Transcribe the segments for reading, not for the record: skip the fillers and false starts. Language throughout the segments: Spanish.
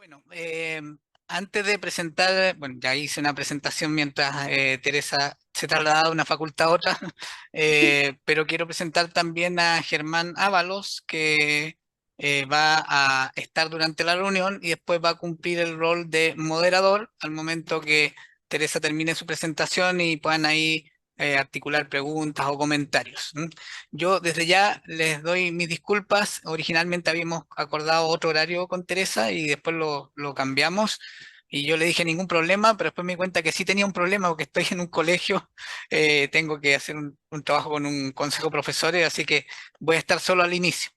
Bueno, antes de presentar, bueno, ya hice una presentación mientras Teresa se trasladaba de una facultad a otra, pero quiero presentar también a Germán Ábalos, que va a estar durante la reunión y después va a cumplir el rol de moderador al momento que Teresa termine su presentación y puedan ahí articular preguntas o comentarios. Yo desde ya les doy mis disculpas. Originalmente habíamos acordado otro horario con Teresa y después lo cambiamos. Y yo le dije ningún problema, pero después me di cuenta que sí tenía un problema porque estoy en un colegio, tengo que hacer un trabajo con un consejo de profesores, así que voy a estar solo al inicio.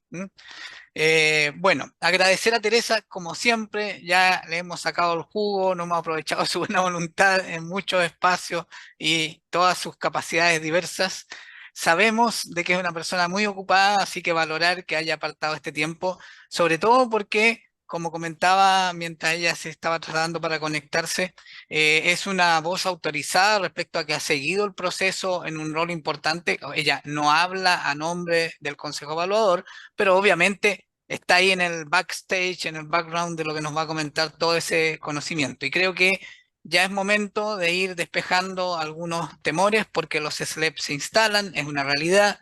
Bueno, agradecer a Teresa, como siempre, ya le hemos sacado el jugo, no hemos aprovechado su buena voluntad en muchos espacios y todas sus capacidades diversas. Sabemos de que es una persona muy ocupada, así que valorar que haya apartado este tiempo, sobre todo porque, como comentaba mientras ella se estaba trasladando para conectarse, es una voz autorizada respecto a que ha seguido el proceso en un rol importante. Ella no habla a nombre del Consejo Evaluador, pero obviamente está ahí en el backstage, en el background de lo que nos va a comentar todo ese conocimiento. Y creo que ya es momento de ir despejando algunos temores porque los SLEP se instalan, es una realidad.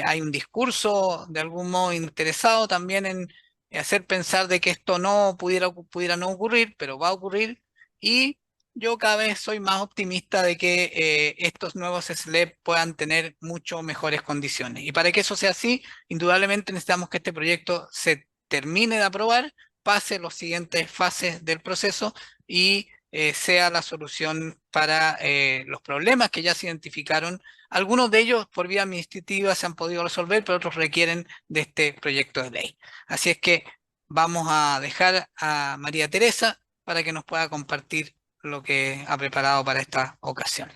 Hay un discurso de algún modo interesado también en hacer pensar de que esto no pudiera no ocurrir, pero va a ocurrir. Y yo cada vez soy más optimista de que estos nuevos SLEP puedan tener mucho mejores condiciones. Y para que eso sea así, indudablemente necesitamos que este proyecto se termine de aprobar, pase las siguientes fases del proceso y sea la solución para los problemas que ya se identificaron. Algunos de ellos por vía administrativa se han podido resolver, pero otros requieren de este proyecto de ley. Así es que vamos a dejar a María Teresa para que nos pueda compartir lo que ha preparado para esta ocasión.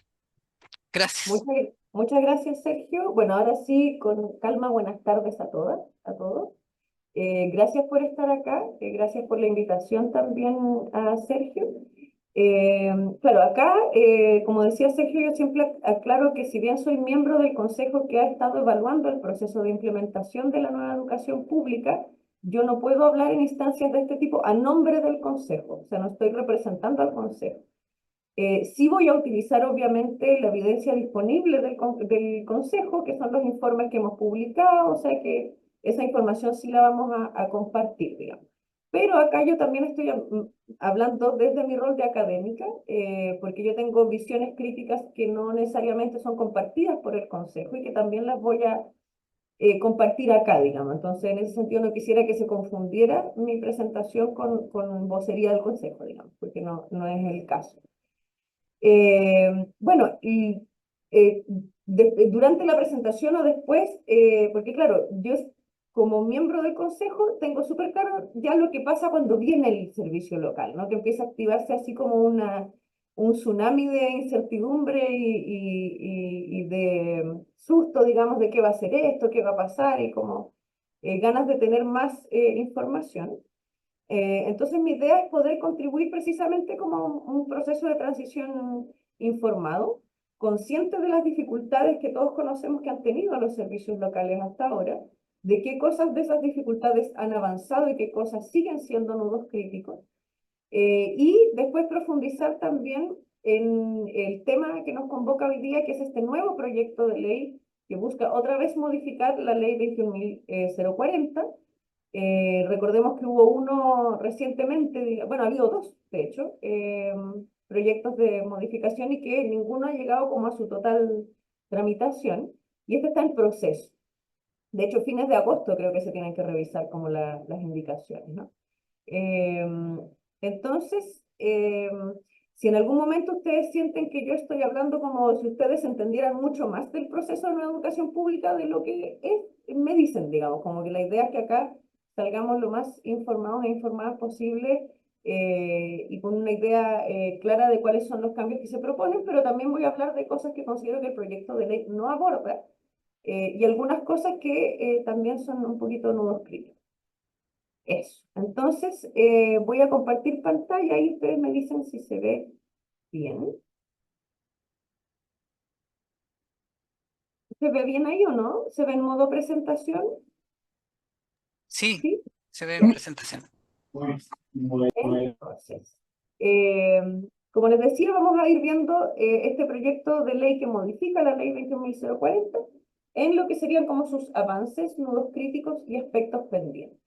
Gracias. Muchas gracias, Sergio. Bueno, ahora sí, con calma, buenas tardes a todas, a todos. Gracias por estar acá, gracias por la invitación también a Sergio. Claro, acá, como decía Sergio, yo siempre aclaro que si bien soy miembro del consejo que ha estado evaluando el proceso de implementación de la nueva educación pública, yo no puedo hablar en instancias de este tipo a nombre del consejo, o sea, no estoy representando al consejo. Sí voy a utilizar obviamente la evidencia disponible del Consejo, que son los informes que hemos publicado, o sea que esa información sí la vamos a compartir, digamos. Pero acá yo también estoy hablando desde mi rol de académica, porque yo tengo visiones críticas que no necesariamente son compartidas por el Consejo y que también las voy a compartir acá, digamos. Entonces, en ese sentido, no quisiera que se confundiera mi presentación con vocería del Consejo, digamos, porque no es el caso. Bueno, y eh, durante la presentación o después, porque claro, yo como miembro del consejo tengo súper claro ya lo que pasa cuando viene el servicio local, ¿no? Que empieza a activarse así como un tsunami de incertidumbre y de susto, digamos, de qué va a ser esto, qué va a pasar y como ganas de tener más información. Entonces mi idea es poder contribuir precisamente como un proceso de transición informado, consciente de las dificultades que todos conocemos que han tenido los servicios locales hasta ahora, de qué cosas de esas dificultades han avanzado y qué cosas siguen siendo nudos críticos, y después profundizar también en el tema que nos convoca hoy día, que es este nuevo proyecto de ley que busca otra vez modificar la ley 21.040. Recordemos que hubo uno recientemente, bueno, ha habido dos, de hecho, proyectos de modificación y que ninguno ha llegado como a su total tramitación, y este está en proceso. De hecho, fines de agosto creo que se tienen que revisar como las indicaciones, ¿no? Entonces, si en algún momento ustedes sienten que yo estoy hablando como si ustedes entendieran mucho más del proceso de nueva educación pública de lo que es, me dicen, digamos, como que la idea es que acá salgamos lo más informados e informadas posible, y con una idea clara de cuáles son los cambios que se proponen, pero también voy a hablar de cosas que considero que el proyecto de ley no aborda, y algunas cosas que también son un poquito nudos críticos. Eso. Entonces, voy a compartir pantalla y ustedes me dicen si se ve bien. ¿Se ve bien ahí o no? ¿Se ve en modo presentación? Sí, ¿Sí? se ve en Ya. presentación. Entonces, eh, como les decía, vamos a ir viendo este proyecto de ley que modifica la ley 21.040 en lo que serían como sus avances, nudos críticos y aspectos pendientes.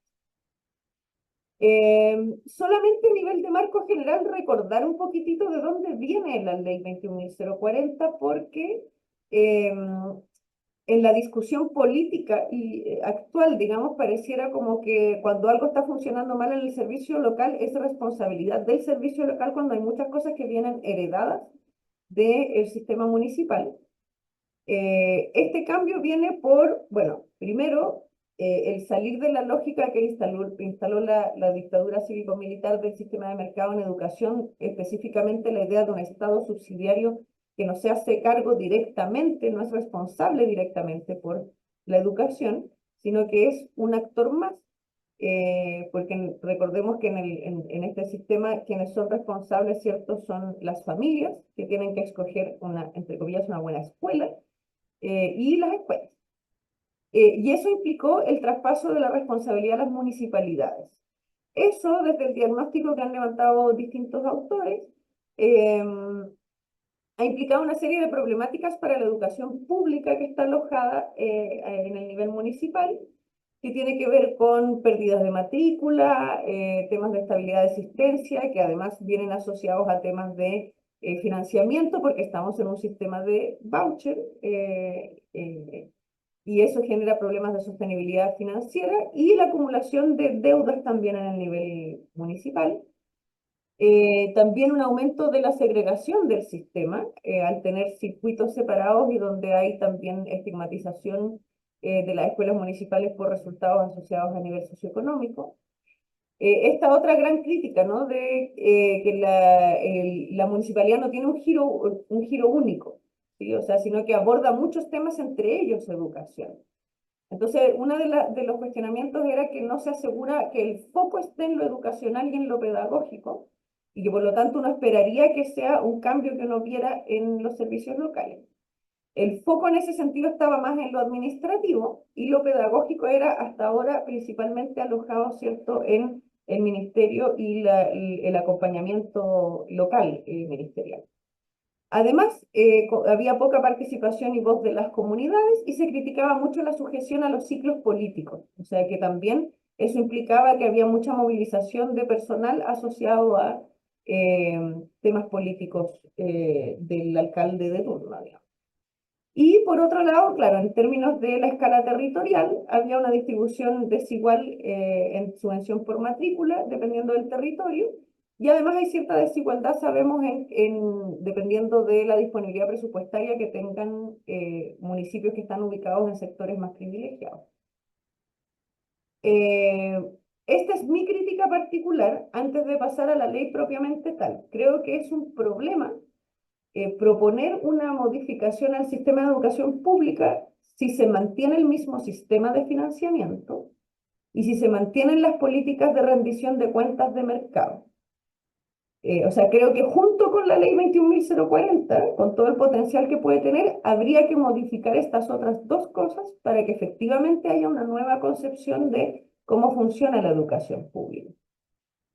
Solamente a nivel de marco general recordar un poquitito de dónde viene la ley 21.040 porque en la discusión política y actual, digamos, pareciera como que cuando algo está funcionando mal en el servicio local es responsabilidad del servicio local cuando hay muchas cosas que vienen heredadas del sistema municipal. Este cambio viene por, bueno, primero, el salir de la lógica que instaló la dictadura cívico-militar del sistema de mercado en educación, específicamente la idea de un Estado subsidiario que no se hace cargo directamente, no es responsable directamente por la educación, sino que es un actor más, porque recordemos que en este sistema quienes son responsables, ¿cierto?, son las familias que tienen que escoger una, entre comillas, una buena escuela y las escuelas. Y eso implicó el traspaso de la responsabilidad a las municipalidades. Eso, desde el diagnóstico que han levantado distintos autores, eh, ha implicado una serie de problemáticas para la educación pública que está alojada en el nivel municipal, que tiene que ver con pérdidas de matrícula, temas de estabilidad de asistencia, que además vienen asociados a temas de financiamiento, porque estamos en un sistema de voucher, y eso genera problemas de sostenibilidad financiera y la acumulación de deudas también en el nivel municipal. También un aumento de la segregación del sistema, al tener circuitos separados y donde hay también estigmatización de las escuelas municipales por resultados asociados a nivel socioeconómico. Esta otra gran crítica, ¿no?, de que la municipalidad no tiene un giro único, ¿sí? O sea, sino que aborda muchos temas, entre ellos educación. Entonces, uno de los cuestionamientos era que no se asegura que el foco esté en lo educacional y en lo pedagógico, y que por lo tanto uno esperaría que sea un cambio que uno viera en los servicios locales. El foco en ese sentido estaba más en lo administrativo y lo pedagógico era hasta ahora principalmente alojado, ¿cierto?, en el ministerio y el acompañamiento local ministerial. Además, había poca participación y voz de las comunidades y se criticaba mucho la sujeción a los ciclos políticos. O sea que también eso implicaba que había mucha movilización de personal asociado a temas políticos del alcalde de turno, digamos. Y por otro lado, claro, en términos de la escala territorial, había una distribución desigual en subvención por matrícula, dependiendo del territorio, y además hay cierta desigualdad, sabemos, dependiendo de la disponibilidad presupuestaria que tengan municipios que están ubicados en sectores más privilegiados. Eh, Esta es mi crítica particular antes de pasar a la ley propiamente tal. Creo que es un problema proponer una modificación al sistema de educación pública si se mantiene el mismo sistema de financiamiento y si se mantienen las políticas de rendición de cuentas de mercado. O sea, creo que junto con la ley 21.040, con todo el potencial que puede tener, habría que modificar estas otras dos cosas para que efectivamente haya una nueva concepción de cómo funciona la educación pública.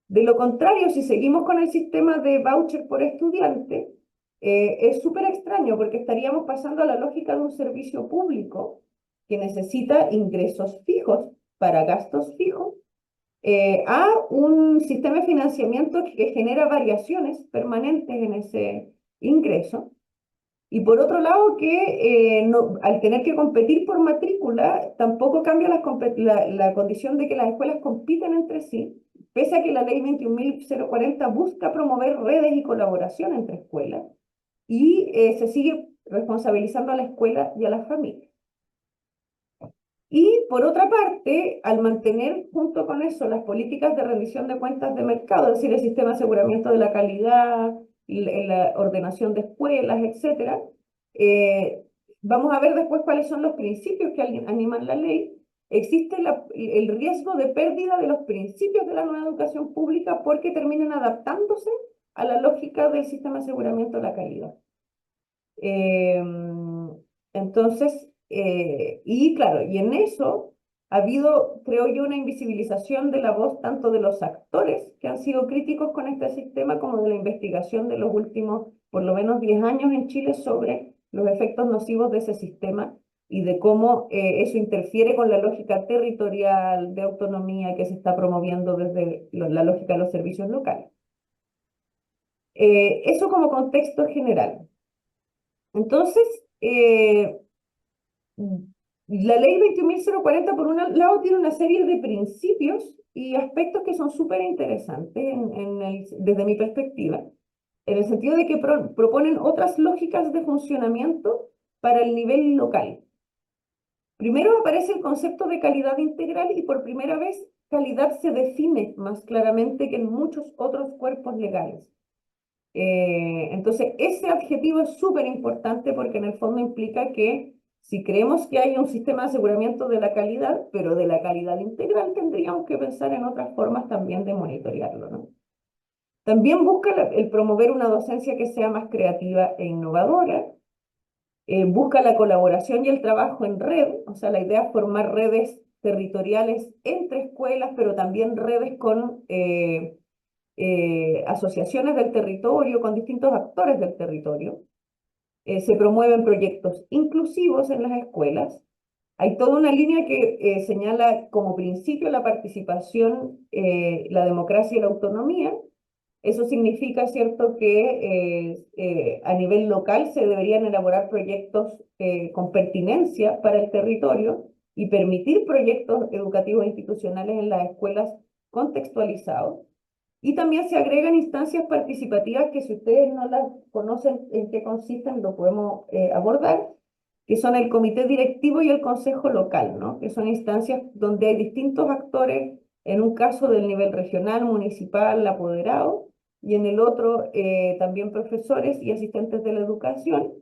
De lo contrario, si seguimos con el sistema de voucher por estudiante, es súper extraño porque estaríamos pasando a la lógica de un servicio público que necesita ingresos fijos para gastos fijos, a un sistema de financiamiento que genera variaciones permanentes en ese ingreso. Y por otro lado, que al tener que competir por matrícula, tampoco cambia la condición de que las escuelas compiten entre sí, pese a que la ley 21.040 busca promover redes y colaboración entre escuelas, y se sigue responsabilizando a la escuela y a las familias. Y por otra parte, al mantener junto con eso las políticas de rendición de cuentas de mercado, es decir, el sistema de aseguramiento de la calidad, la ordenación de escuelas, etcétera, vamos a ver después cuáles son los principios que animan la ley. Existe el riesgo de pérdida de los principios de la nueva educación pública porque terminen adaptándose a la lógica del sistema de aseguramiento de la calidad. Entonces, y claro, y en eso ha habido, creo yo, una invisibilización de la voz tanto de los actores que han sido críticos con este sistema como de la investigación de los últimos, por lo menos 10 años en Chile sobre los efectos nocivos de ese sistema y de cómo eso interfiere con la lógica territorial de autonomía que se está promoviendo desde la lógica de los servicios locales. Eso como contexto general. Entonces, la ley 21.040, por un lado, tiene una serie de principios y aspectos que son súper interesantes desde mi perspectiva, en el sentido de que proponen otras lógicas de funcionamiento para el nivel local. Primero aparece el concepto de calidad integral y por primera vez calidad se define más claramente que en muchos otros cuerpos legales. Entonces, ese adjetivo es súper importante porque en el fondo implica que si creemos que hay un sistema de aseguramiento de la calidad, pero de la calidad integral, tendríamos que pensar en otras formas también de monitorearlo, ¿no? También busca el promover una docencia que sea más creativa e innovadora. Busca la colaboración y el trabajo en red, o sea, la idea es formar redes territoriales entre escuelas, pero también redes con asociaciones del territorio, con distintos actores del territorio. Se promueven proyectos inclusivos en las escuelas. Hay toda una línea que señala como principio la participación, la democracia y la autonomía. Eso significa, ¿cierto?, que a nivel local se deberían elaborar proyectos con pertinencia para el territorio y permitir proyectos educativos institucionales en las escuelas contextualizados. Y también se agregan instancias participativas que si ustedes no las conocen en qué consisten, lo podemos abordar, que son el comité directivo y el consejo local, ¿no? Que son instancias donde hay distintos actores, en un caso del nivel regional, municipal, apoderado, y en el otro también profesores y asistentes de la educación,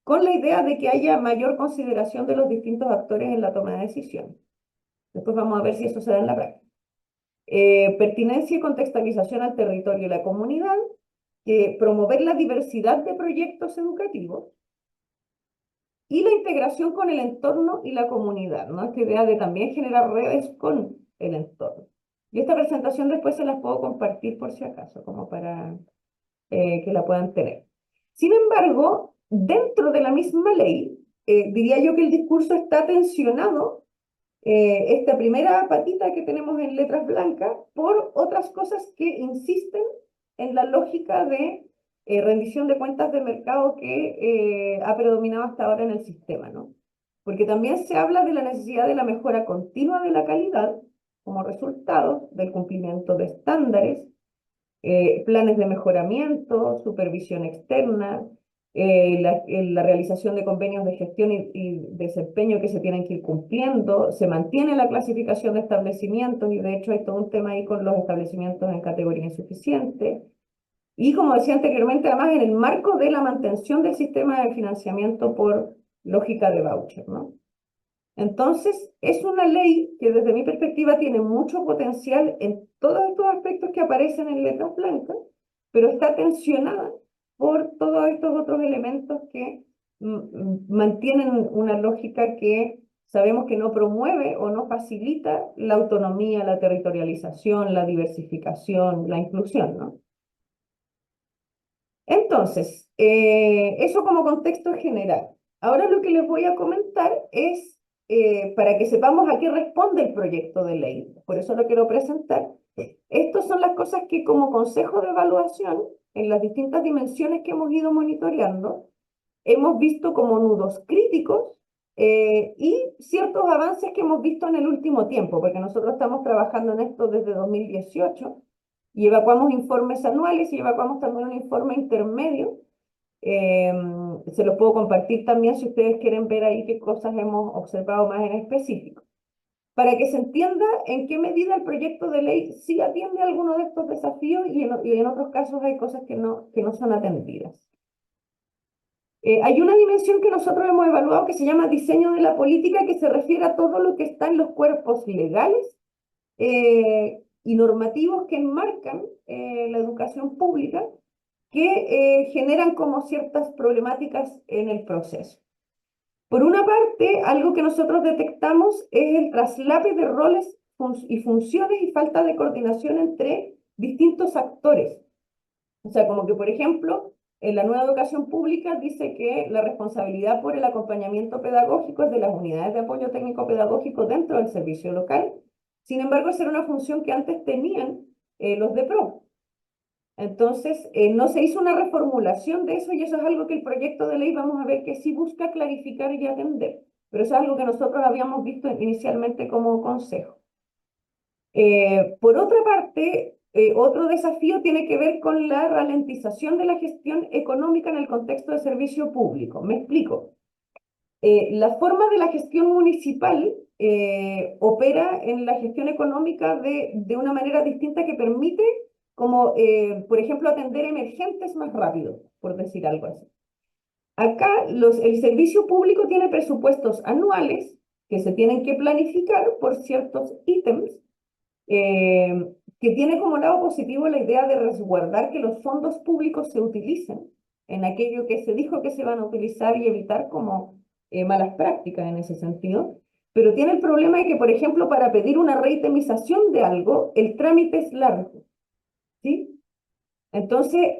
con la idea de que haya mayor consideración de los distintos actores en la toma de decisiones. Después vamos a ver si eso se da en la práctica. Pertinencia y contextualización al territorio y la comunidad, promover la diversidad de proyectos educativos y la integración con el entorno y la comunidad, ¿no? Esta idea de también generar redes con el entorno. Y esta presentación después se las puedo compartir por si acaso, como para que la puedan tener. Sin embargo, dentro de la misma ley, diría yo que el discurso está tensionado, esta primera patita que tenemos en letras blancas, por otras cosas que insisten en la lógica de rendición de cuentas de mercado que ha predominado hasta ahora en el sistema, ¿no? Porque también se habla de la necesidad de la mejora continua de la calidad como resultado del cumplimiento de estándares, planes de mejoramiento, supervisión externa, la realización de convenios de gestión y desempeño que se tienen que ir cumpliendo, se mantiene la clasificación de establecimientos y de hecho hay todo un tema ahí con los establecimientos en categoría insuficiente. Y como decía anteriormente, además en el marco de la mantención del sistema de financiamiento por lógica de voucher, ¿no? Entonces, es una ley que desde mi perspectiva tiene mucho potencial en todos estos aspectos que aparecen en letras blancas, pero está tensionada por todos estos otros elementos que mantienen una lógica que sabemos que no promueve o no facilita la autonomía, la territorialización, la diversificación, la inclusión, ¿no? Entonces, eso como contexto general. Ahora lo que les voy a comentar es, para que sepamos a qué responde el proyecto de ley, por eso lo quiero presentar. Estas son las cosas que como consejo de evaluación, en las distintas dimensiones que hemos ido monitoreando, hemos visto como nudos críticos y ciertos avances que hemos visto en el último tiempo, porque nosotros estamos trabajando en esto desde 2018 y evacuamos informes anuales y evacuamos también un informe intermedio. Se los puedo compartir también si ustedes quieren ver ahí qué cosas hemos observado más en específico. Para que se entienda en qué medida el proyecto de ley sí atiende a alguno de estos desafíos y en otros casos hay cosas que no son atendidas. Hay una dimensión que nosotros hemos evaluado que se llama diseño de la política, que se refiere a todo lo que está en los cuerpos legales y normativos que enmarcan la educación pública, que generan como ciertas problemáticas en el proceso. Por una parte, algo que nosotros detectamos es el traslape de roles y funciones y falta de coordinación entre distintos actores. O sea, como que, por ejemplo, en la nueva educación pública dice que la responsabilidad por el acompañamiento pedagógico es de las unidades de apoyo técnico pedagógico dentro del servicio local. Sin embargo, esa era una función que antes tenían los de PRO. Entonces, no se hizo una reformulación de eso y eso es algo que el proyecto de ley vamos a ver que sí busca clarificar y atender. Pero eso es algo que nosotros habíamos visto inicialmente como consejo. Por otra parte, otro desafío tiene que ver con la ralentización de la gestión económica en el contexto de servicio público. Me explico. La forma de la gestión municipal opera en la gestión económica de una manera distinta que permite, como por ejemplo, atender emergentes más rápido, por decir algo así. Acá el servicio público tiene presupuestos anuales que se tienen que planificar por ciertos ítems que tiene como lado positivo la idea de resguardar que los fondos públicos se utilicen en aquello que se dijo que se van a utilizar y evitar como malas prácticas en ese sentido, pero tiene el problema de que, por ejemplo, para pedir una reitemización de algo, el trámite es largo, ¿sí? Entonces,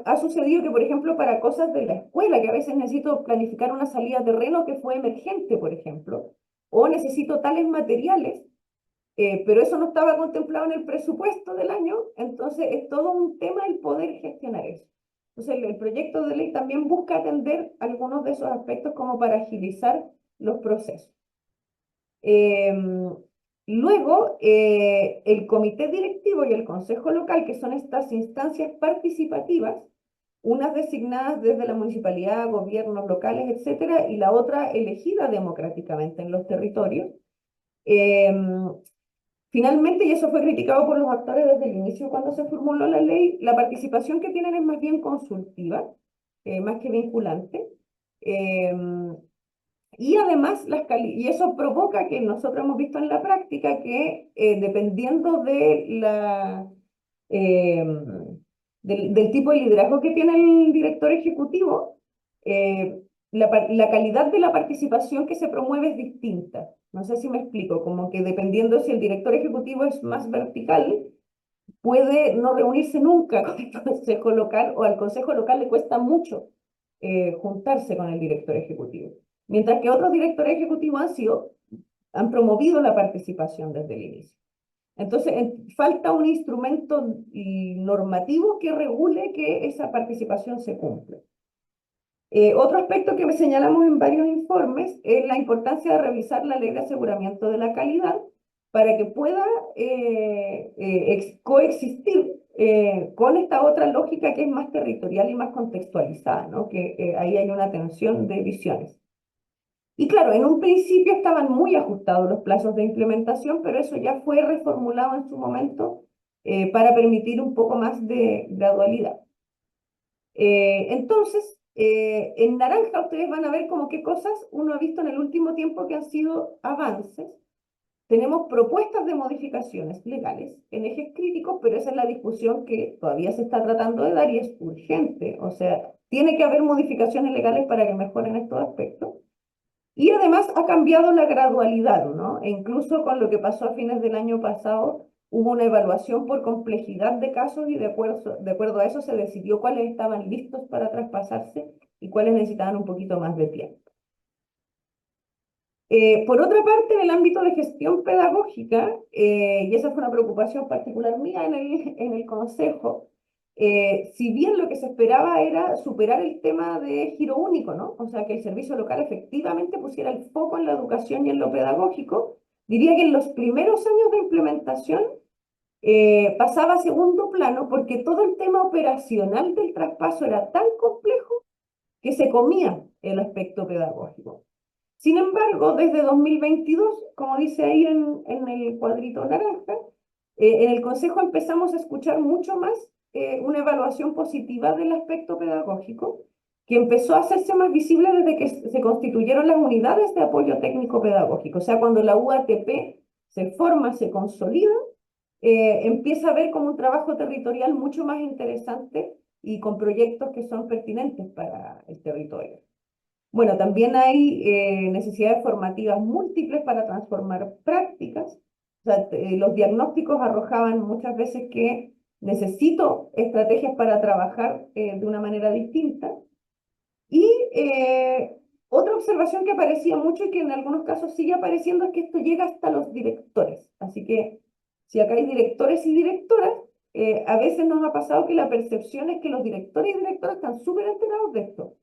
ha sucedido que, por ejemplo, para cosas de la escuela, que a veces necesito planificar una salida de terreno que fue emergente, por ejemplo, o necesito tales materiales, pero eso no estaba contemplado en el presupuesto del año, entonces es todo un tema el poder gestionar eso. Entonces el proyecto de ley también busca atender algunos de esos aspectos como para agilizar los procesos. Luego, el comité directivo y el consejo local, que son estas instancias participativas, unas designadas desde la municipalidad, gobiernos locales, etcétera, y la otra elegida democráticamente en los territorios, finalmente, y eso fue criticado por los actores desde el inicio cuando se formuló la ley, la participación que tienen es más bien consultiva, más que vinculante. Eh, y además, y eso provoca que nosotros hemos visto en la práctica que dependiendo de eh, del tipo de liderazgo que tiene el director ejecutivo, la calidad de la participación que se promueve es distinta. No sé si me explico, como que dependiendo si el director ejecutivo es más vertical, puede no reunirse nunca con el consejo local o al consejo local le cuesta mucho juntarse con el director ejecutivo. Mientras que otros directores ejecutivos han promovido la participación desde el inicio. Entonces, falta un instrumento normativo que regule que esa participación se cumpla. Otro aspecto que señalamos en varios informes es la importancia de revisar la ley de aseguramiento de la calidad para que pueda coexistir con esta otra lógica que es más territorial y más contextualizada, ¿no? Que ahí hay una tensión de visiones. Y claro, en un principio estaban muy ajustados los plazos de implementación, pero eso ya fue reformulado en su momento para permitir un poco más de gradualidad. Entonces, en naranja ustedes van a ver como qué cosas uno ha visto en el último tiempo que han sido avances. Tenemos propuestas de modificaciones legales en ejes críticos, pero esa es la discusión que todavía se está tratando de dar y es urgente. O sea, tiene que haber modificaciones legales para que mejoren estos aspectos. Y además ha cambiado la gradualidad, ¿no? E incluso con lo que pasó a fines del año pasado, hubo una evaluación por complejidad de casos y de acuerdo a eso se decidió cuáles estaban listos para traspasarse y cuáles necesitaban un poquito más de tiempo. Por otra parte, en el ámbito de gestión pedagógica, y esa fue una preocupación particular mía en el consejo, si bien lo que se esperaba era superar el tema de giro único, ¿no? O sea, que el servicio local efectivamente pusiera el foco en la educación y en lo pedagógico, diría que en los primeros años de implementación pasaba a segundo plano porque todo el tema operacional del traspaso era tan complejo que se comía el aspecto pedagógico. Sin embargo, desde 2022, como dice ahí en el cuadrito naranja, en el Consejo empezamos a escuchar mucho más una evaluación positiva del aspecto pedagógico, que empezó a hacerse más visible desde que se constituyeron las unidades de apoyo técnico pedagógico. O sea, cuando la UATP se forma, se consolida, empieza a ver como un trabajo territorial mucho más interesante y con proyectos que son pertinentes para el territorio. Bueno, también hay necesidades formativas múltiples para transformar prácticas. O sea, los diagnósticos arrojaban muchas veces que necesito estrategias para trabajar de una manera distinta. Y otra observación que aparecía mucho y que en algunos casos sigue apareciendo es que esto llega hasta los directores. Así que si acá hay directores y directoras, a veces nos ha pasado que la percepción es que los directores y directoras están súper enterados de esto,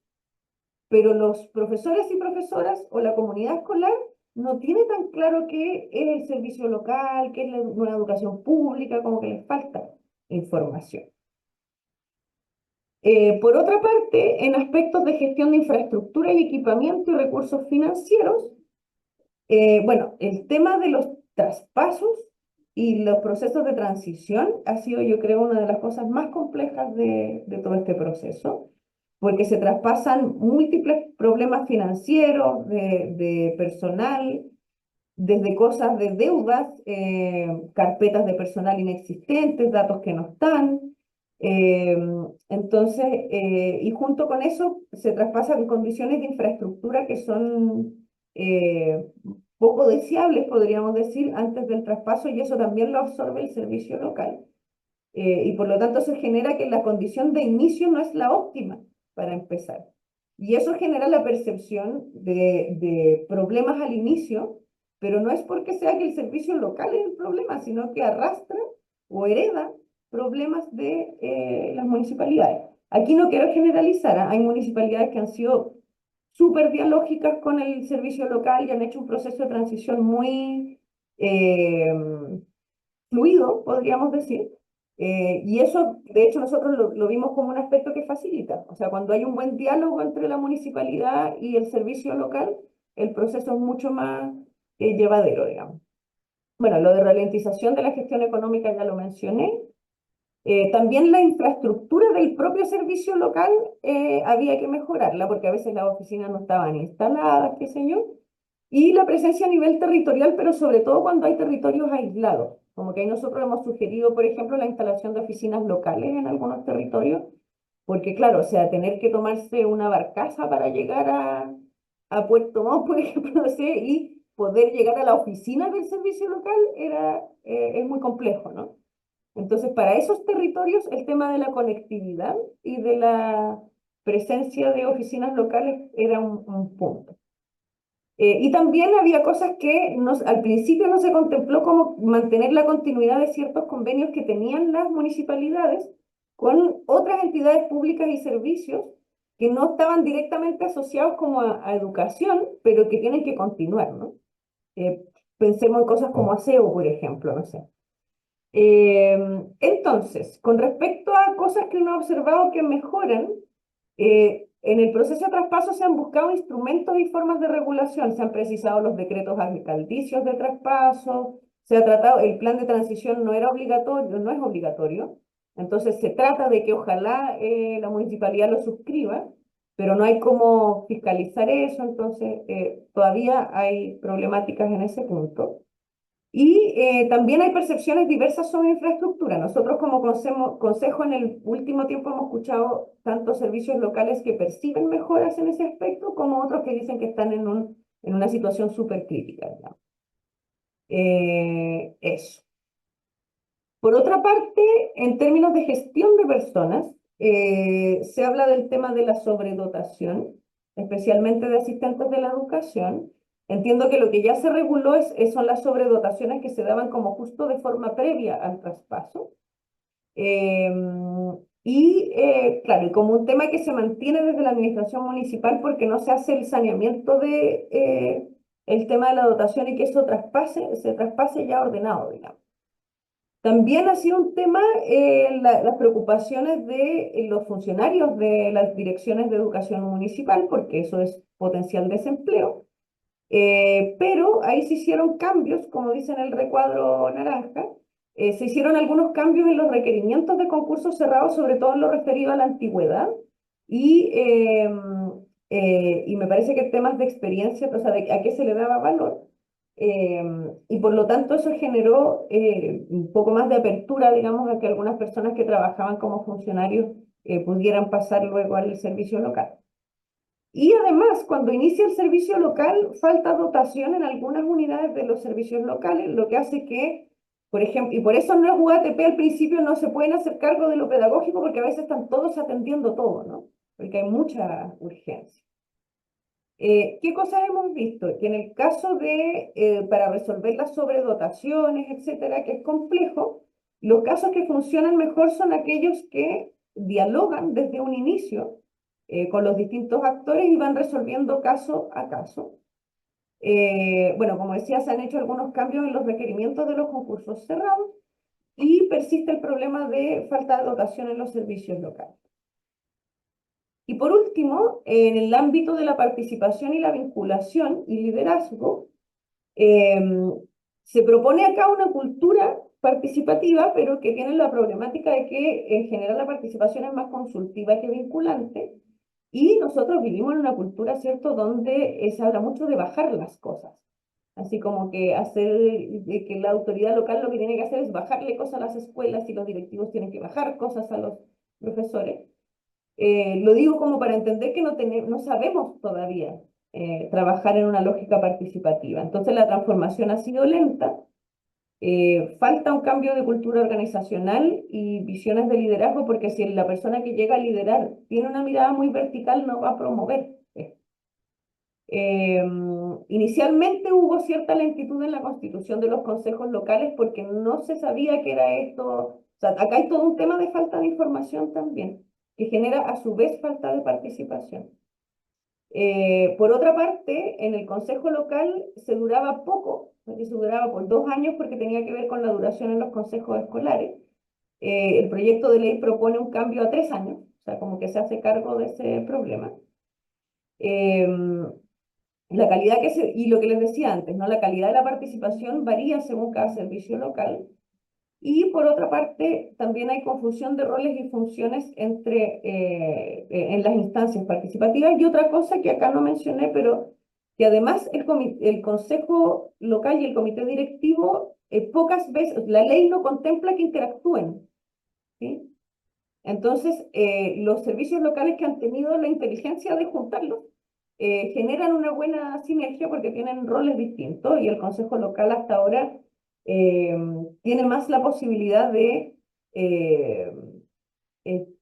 pero los profesores y profesoras o la comunidad escolar no tiene tan claro qué es el servicio local, qué es una educación pública, como que les falta información. Por otra parte, en aspectos de gestión de infraestructura y equipamiento y recursos financieros, bueno, el tema de los traspasos y los procesos de transición ha sido, yo creo, una de las cosas más complejas de todo este proceso, porque se traspasan múltiples problemas financieros, de personal, desde cosas de deudas, carpetas de personal inexistentes, datos que no están. eh, entonces, y junto con eso se traspasan condiciones de infraestructura que son poco deseables, podríamos decir, antes del traspaso, y eso también lo absorbe el servicio local. Y por lo tanto se genera que la condición de inicio no es la óptima para empezar. Y eso genera la percepción de problemas al inicio, pero no es porque sea que el servicio local es el problema, sino que arrastra o hereda problemas de las municipalidades. Aquí no quiero generalizar, ¿eh? Hay municipalidades que han sido súper dialógicas con el servicio local y han hecho un proceso de transición muy fluido, podríamos decir. Y eso, de hecho, nosotros lo vimos como un aspecto que facilita. O sea, cuando hay un buen diálogo entre la municipalidad y el servicio local, el proceso es mucho más llevadero, digamos. Bueno, lo de ralentización de la gestión económica ya lo mencioné. También la infraestructura del propio servicio local había que mejorarla porque a veces las oficinas no estaban instaladas, qué sé yo, y la presencia a nivel territorial, pero sobre todo cuando hay territorios aislados. Como que ahí nosotros hemos sugerido, por ejemplo, la instalación de oficinas locales en algunos territorios, porque claro, o sea, tener que tomarse una barcaza para llegar a Puerto Montt, por ejemplo, no sé, y poder llegar a la oficina del servicio local es muy complejo, ¿no? Entonces, para esos territorios, el tema de la conectividad y de la presencia de oficinas locales era un punto. Y también había cosas que al principio no se contempló como mantener la continuidad de ciertos convenios que tenían las municipalidades con otras entidades públicas y servicios que no estaban directamente asociados como a educación, pero que tienen que continuar, ¿no? Pensemos en cosas como aseo, por ejemplo, no sé. Entonces, con respecto a cosas que uno ha observado que mejoran, en el proceso de traspaso se han buscado instrumentos y formas de regulación, se han precisado los decretos alcaldicios de traspaso, se ha tratado, el plan de transición no era obligatorio, no es obligatorio, entonces se trata de que ojalá la municipalidad lo suscriba, pero no hay cómo fiscalizar eso, entonces todavía hay problemáticas en ese punto. Y también hay percepciones diversas sobre infraestructura. Nosotros como consejo en el último tiempo hemos escuchado tantos servicios locales que perciben mejoras en ese aspecto como otros que dicen que están en una situación súper crítica, digamos. Eso. Por otra parte, en términos de gestión de personas, se habla del tema de la sobredotación, especialmente de asistentes de la educación. Entiendo que lo que ya se reguló son las sobredotaciones que se daban como justo de forma previa al traspaso. Claro, y como un tema que se mantiene desde la administración municipal porque no se hace el saneamiento de el tema de la dotación y que eso se traspase ya ordenado, digamos. También ha sido un tema las preocupaciones de los funcionarios de las direcciones de educación municipal, porque eso es potencial desempleo. Pero ahí se hicieron cambios, como dice en el recuadro naranja, se hicieron algunos cambios en los requerimientos de concursos cerrados, sobre todo en lo referido a la antigüedad, y, y me parece que temas de experiencia, o sea, de a qué se le daba valor, y por lo tanto eso generó un poco más de apertura, digamos, a que algunas personas que trabajaban como funcionarios pudieran pasar luego al servicio local. Y además, cuando inicia el servicio local, falta dotación en algunas unidades de los servicios locales, lo que hace que, por ejemplo, y por eso en los UATP al principio no se pueden hacer cargo de lo pedagógico porque a veces están todos atendiendo todo, ¿no? Porque hay mucha urgencia. ¿Qué cosas hemos visto? Que en el caso de, para resolver las sobredotaciones, etcétera, que es complejo, los casos que funcionan mejor son aquellos que dialogan desde un inicio con los distintos actores y van resolviendo caso a caso. Bueno, como decía, se han hecho algunos cambios en los requerimientos de los concursos cerrados y persiste el problema de falta de dotación en los servicios locales. Y por último, en el ámbito de la participación y la vinculación y liderazgo, se propone acá una cultura participativa, pero que tiene la problemática de que en general la participación es más consultiva que vinculante, y nosotros vivimos en una cultura, ¿cierto?, donde se habla mucho de bajar las cosas, así como que hacer, de que la autoridad local lo que tiene que hacer es bajarle cosas a las escuelas y los directivos tienen que bajar cosas a los profesores. Lo digo como para entender que no sabemos todavía trabajar en una lógica participativa. Entonces la transformación ha sido lenta, falta un cambio de cultura organizacional y visiones de liderazgo, porque si la persona que llega a liderar tiene una mirada muy vertical, no va a promover. Eh, Inicialmente hubo cierta lentitud en la constitución de los consejos locales porque no se sabía qué era esto. O sea, acá hay todo un tema de falta de información también, que genera a su vez falta de participación. Por otra parte, en el consejo local se duraba poco, porque se duraba por 2 años porque tenía que ver con la duración en los consejos escolares. El proyecto de ley propone un cambio a 3 años, o sea, como que se hace cargo de ese problema. La calidad y lo que les decía antes, ¿no? La calidad de la participación varía según cada servicio local. Y por otra parte, también hay confusión de roles y funciones en las instancias participativas. Y otra cosa que acá no mencioné, pero que además el consejo local y el comité directivo, pocas veces, la ley no contempla que interactúen, ¿sí? Entonces, los servicios locales que han tenido la inteligencia de juntarlos generan una buena sinergia porque tienen roles distintos y el consejo local hasta ahora eh, tiene más la posibilidad de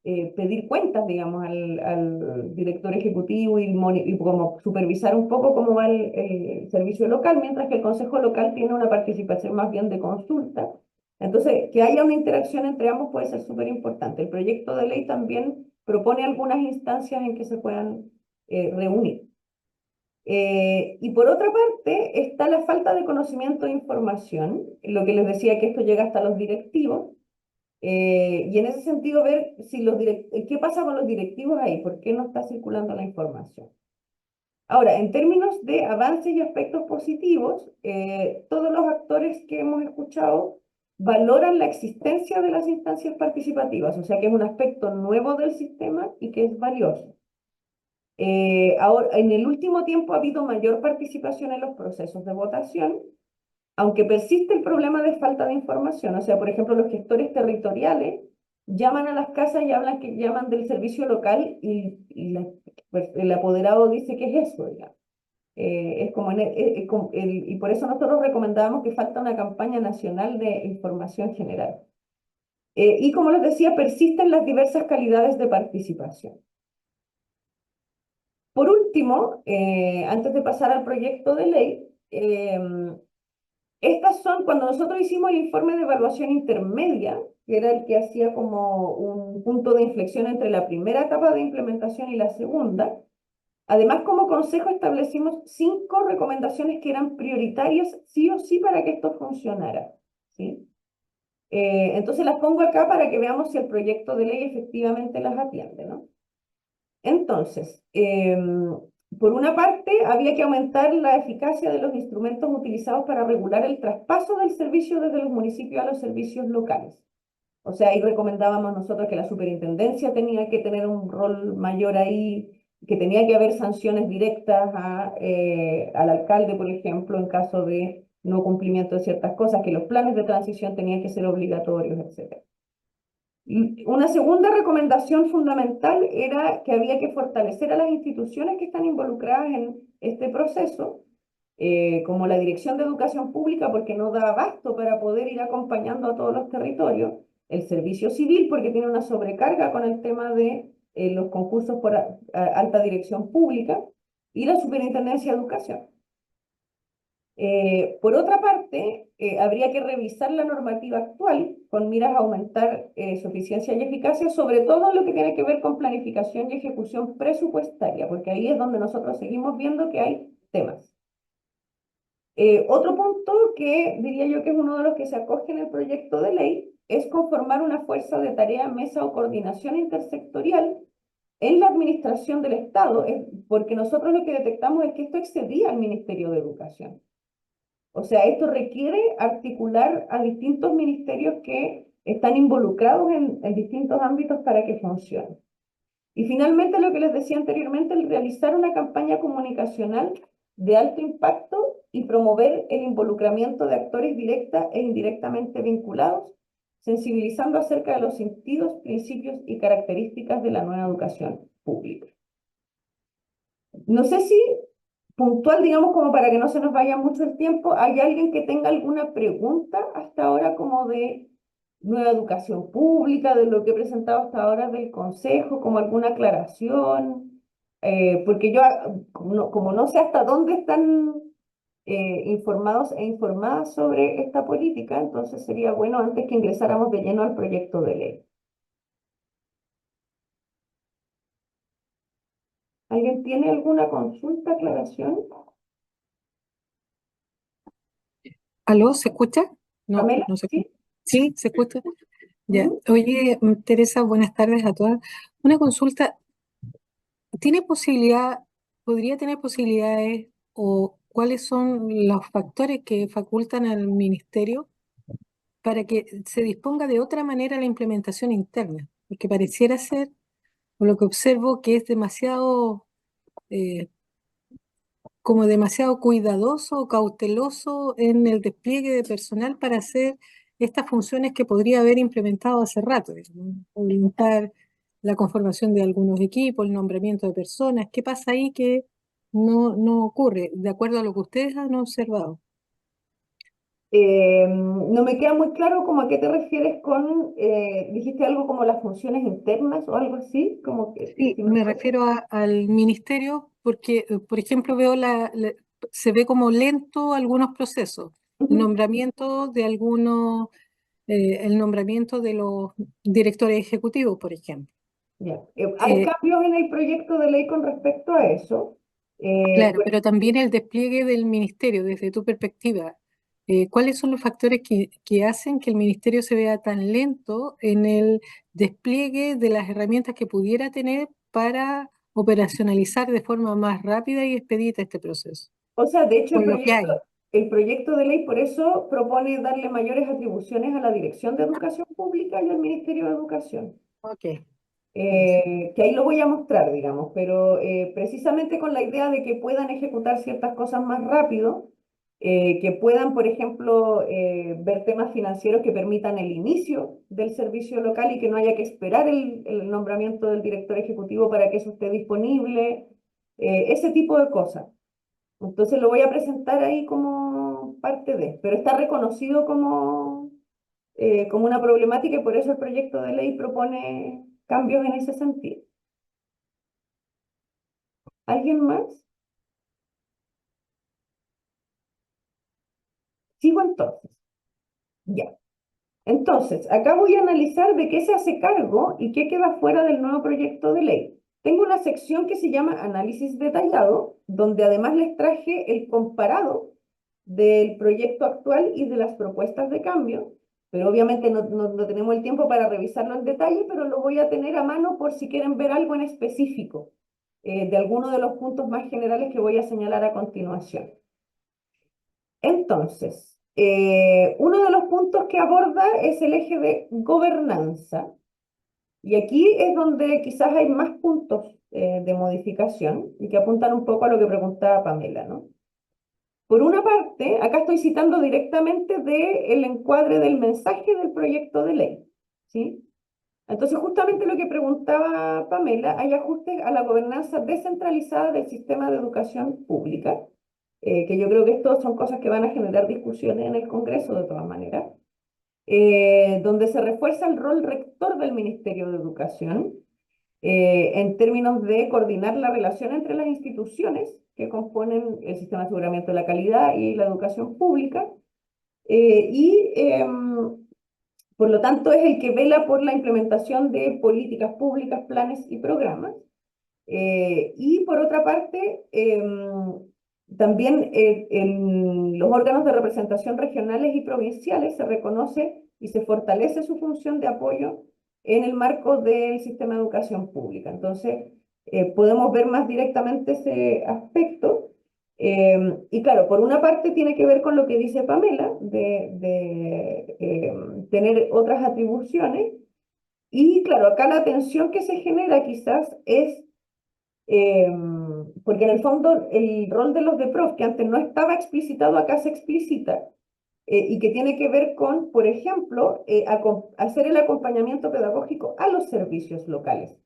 pedir cuentas, digamos, al director ejecutivo y como supervisar un poco cómo va el servicio local, mientras que el consejo local tiene una participación más bien de consulta. Entonces, que haya una interacción entre ambos puede ser súper importante. El proyecto de ley también propone algunas instancias en que se puedan reunir. Y por otra parte, está la falta de conocimiento e información, lo que les decía que esto llega hasta los directivos, y en ese sentido ver si qué pasa con los directivos ahí, por qué no está circulando la información. Ahora, en términos de avances y aspectos positivos, todos los actores que hemos escuchado valoran la existencia de las instancias participativas, o sea que es un aspecto nuevo del sistema y que es valioso. Ahora, en el último tiempo ha habido mayor participación en los procesos de votación, aunque persiste el problema de falta de información. O sea, por ejemplo, los gestores territoriales llaman a las casas y llaman del servicio local pues, el apoderado dice que es eso, digamos. Es como, y por eso nosotros recomendábamos que falta una campaña nacional de información general. Y como les decía, persisten las diversas calidades de participación. Por último, antes de pasar al proyecto de ley, estas son, cuando nosotros hicimos el informe de evaluación intermedia, que era el que hacía como un punto de inflexión entre la primera etapa de implementación y la segunda, además como consejo establecimos 5 recomendaciones que eran prioritarias sí o sí para que esto funcionara, ¿sí? Entonces las pongo acá para que veamos si el proyecto de ley efectivamente las atiende, ¿no? Entonces, por una parte, había que aumentar la eficacia de los instrumentos utilizados para regular el traspaso del servicio desde los municipios a los servicios locales. O sea, ahí recomendábamos nosotros que la superintendencia tenía que tener un rol mayor ahí, que tenía que haber sanciones directas al alcalde, por ejemplo, en caso de no cumplimiento de ciertas cosas, que los planes de transición tenían que ser obligatorios, etc. Una segunda recomendación fundamental era que había que fortalecer a las instituciones que están involucradas en este proceso, como la Dirección de Educación Pública, porque no da abasto para poder ir acompañando a todos los territorios, el Servicio Civil, porque tiene una sobrecarga con el tema de los concursos por alta dirección pública, y la Superintendencia de Educación. Por otra parte, habría que revisar la normativa actual con miras a aumentar su eficiencia y eficacia, sobre todo en lo que tiene que ver con planificación y ejecución presupuestaria, porque ahí es donde nosotros seguimos viendo que hay temas. Otro punto que diría yo que es uno de los que se acoge en el proyecto de ley es conformar una fuerza de tarea, mesa o coordinación intersectorial en la administración del Estado, porque nosotros lo que detectamos es que esto excedía al Ministerio de Educación. O sea, esto requiere articular a distintos ministerios que están involucrados en distintos ámbitos para que funcione. Y finalmente, lo que les decía anteriormente, el realizar una campaña comunicacional de alto impacto y promover el involucramiento de actores directa e indirectamente vinculados, sensibilizando acerca de los sentidos, principios y características de la nueva educación pública. No sé si puntual, digamos, como para que no se nos vaya mucho el tiempo, ¿hay alguien que tenga alguna pregunta hasta ahora como de nueva educación pública, de lo que he presentado hasta ahora del consejo, como alguna aclaración? Porque yo, como no sé hasta dónde están informados e informadas sobre esta política, entonces sería bueno antes que ingresáramos de lleno al proyecto de ley. ¿Alguien tiene alguna consulta, aclaración? ¿Aló? ¿Se escucha? No, Pamela, no se escucha. ¿sí? Sí, se escucha. Ya. Ujú. Oye, Teresa, buenas tardes a todas. Una consulta, ¿tiene posibilidad, podría tener posibilidades o cuáles son los factores que facultan al ministerio para que se disponga de otra manera la implementación interna? Porque pareciera ser, por lo que observo, que es demasiado eh, como demasiado cuidadoso o cauteloso en el despliegue de personal para hacer estas funciones que podría haber implementado hace rato, digamos, orientar la conformación de algunos equipos, el nombramiento de personas. ¿Qué pasa ahí que no ocurre, de acuerdo a lo que ustedes han observado? No me queda muy claro como a qué te refieres con, dijiste algo como las funciones internas o algo así, como que Sí, si me me puedes- refiero al ministerio porque, por ejemplo, veo se ve como lento algunos procesos, el Ujú. nombramiento de algunos el nombramiento de los directores ejecutivos, por ejemplo. Ya. Hay Eh, cambios en el proyecto de ley con respecto a eso. claro, Pues, pero también el despliegue del ministerio, desde tu perspectiva. ¿Cuáles son los factores que hacen que el ministerio se vea tan lento en el despliegue de las herramientas que pudiera tener para operacionalizar de forma más rápida y expedita este proceso? o sea, de hecho, Con lo que hay. el proyecto de ley por eso propone darle mayores atribuciones a la Dirección de Educación Pública y al Ministerio de Educación. Ok. Que ahí lo voy a mostrar, digamos, pero precisamente con la idea de que puedan ejecutar ciertas cosas más rápido, que puedan, por ejemplo, ver temas financieros que permitan el inicio del servicio local y que no haya que esperar el nombramiento del director ejecutivo para que eso esté disponible, ese tipo de cosas. Entonces lo voy a presentar ahí como parte de, pero está reconocido como una problemática y por eso el proyecto de ley propone cambios en ese sentido. ¿Alguien más? Sigo entonces. Ya. Entonces, acá voy a analizar de qué se hace cargo y qué queda fuera del nuevo proyecto de ley. Tengo una sección que se llama Análisis Detallado, donde además les traje el comparado del proyecto actual y de las propuestas de cambio, pero obviamente no tenemos el tiempo para revisarlo en detalle, pero lo voy a tener a mano por si quieren ver algo en específico de alguno de los puntos más generales que voy a señalar a continuación. Entonces, uno de los puntos que aborda es el eje de gobernanza. Y aquí es donde quizás hay más puntos de modificación y que apuntan un poco a lo que preguntaba Pamela, ¿no? Por una parte, acá estoy citando directamente del encuadre del mensaje del proyecto de ley, ¿sí? Entonces, justamente lo que preguntaba Pamela, hay ajustes a la gobernanza descentralizada del sistema de educación pública, que yo creo que esto son cosas que van a generar discusiones en el Congreso de todas maneras, donde se refuerza el rol rector del Ministerio de Educación, en términos de coordinar la relación entre las instituciones que componen el sistema de aseguramiento de la calidad y la educación pública, y por lo tanto es el que vela por la implementación de políticas públicas, planes y programas. Y por otra parte, también en los órganos de representación regionales y provinciales se reconoce y se fortalece su función de apoyo en el marco del sistema de educación pública. Entonces, podemos ver más directamente ese aspecto. Y claro, por una parte tiene que ver con lo que dice Pamela, de tener otras atribuciones. Y claro, acá la tensión que se genera quizás es porque en el fondo el rol de los de prof, que antes no estaba explicitado, acá se explicita, y que tiene que ver con, por ejemplo, hacer el acompañamiento pedagógico a los servicios locales.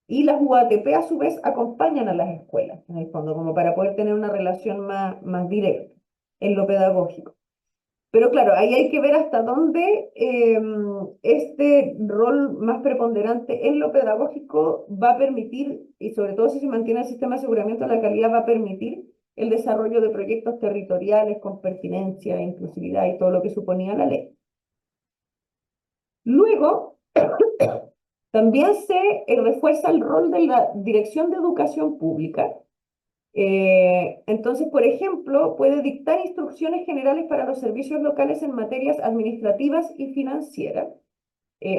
Y las UATP a su vez acompañan a las escuelas, en el fondo, como para poder tener una relación más directa en lo pedagógico. Pero claro, ahí hay que ver hasta dónde este rol más preponderante en lo pedagógico va a permitir, y sobre todo si se mantiene el sistema de aseguramiento de la calidad, va a permitir el desarrollo de proyectos territoriales con pertinencia, inclusividad y todo lo que suponía la ley. Luego, también se refuerza el rol de la Dirección de Educación Pública. Entonces, por ejemplo, puede dictar instrucciones generales para los servicios locales en materias administrativas y financieras.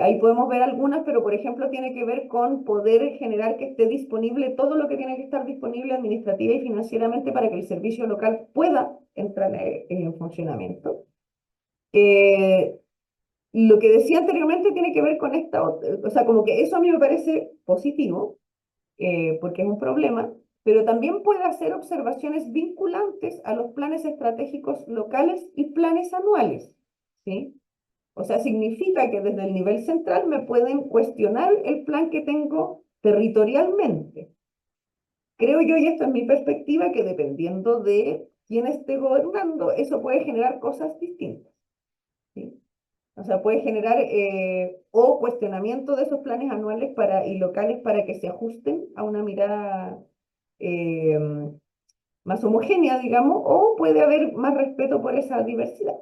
Ahí podemos ver algunas, pero por ejemplo tiene que ver con poder generar que esté disponible todo lo que tiene que estar disponible administrativa y financieramente para que el servicio local pueda entrar en funcionamiento. Lo que decía anteriormente tiene que ver con esta, o sea, como que eso a mí me parece positivo, porque es un problema, pero también puede hacer observaciones vinculantes a los planes estratégicos locales y planes anuales, ¿sí? O sea, significa que desde el nivel central me pueden cuestionar el plan que tengo territorialmente. Creo yo, y esto es mi perspectiva, que dependiendo de quién esté gobernando, eso puede generar cosas distintas, ¿sí? O sea, puede generar o cuestionamiento de esos planes anuales y locales para que se ajusten a una mirada eh, más homogénea, digamos, o puede haber más respeto por esa diversidad.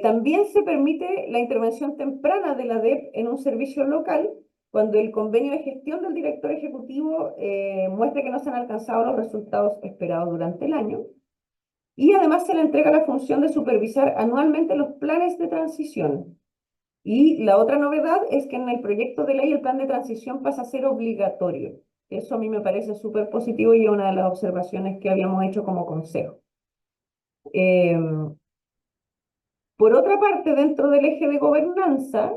También se permite la intervención temprana de la DEP en un servicio local cuando el convenio de gestión del director ejecutivo muestre que no se han alcanzado los resultados esperados durante el año. Y además se le entrega la función de supervisar anualmente los planes de transición. Y la otra novedad es que en el proyecto de ley el plan de transición pasa a ser obligatorio. Eso a mí me parece súper positivo y es una de las observaciones que habíamos hecho como consejo. Por otra parte, dentro del eje de gobernanza,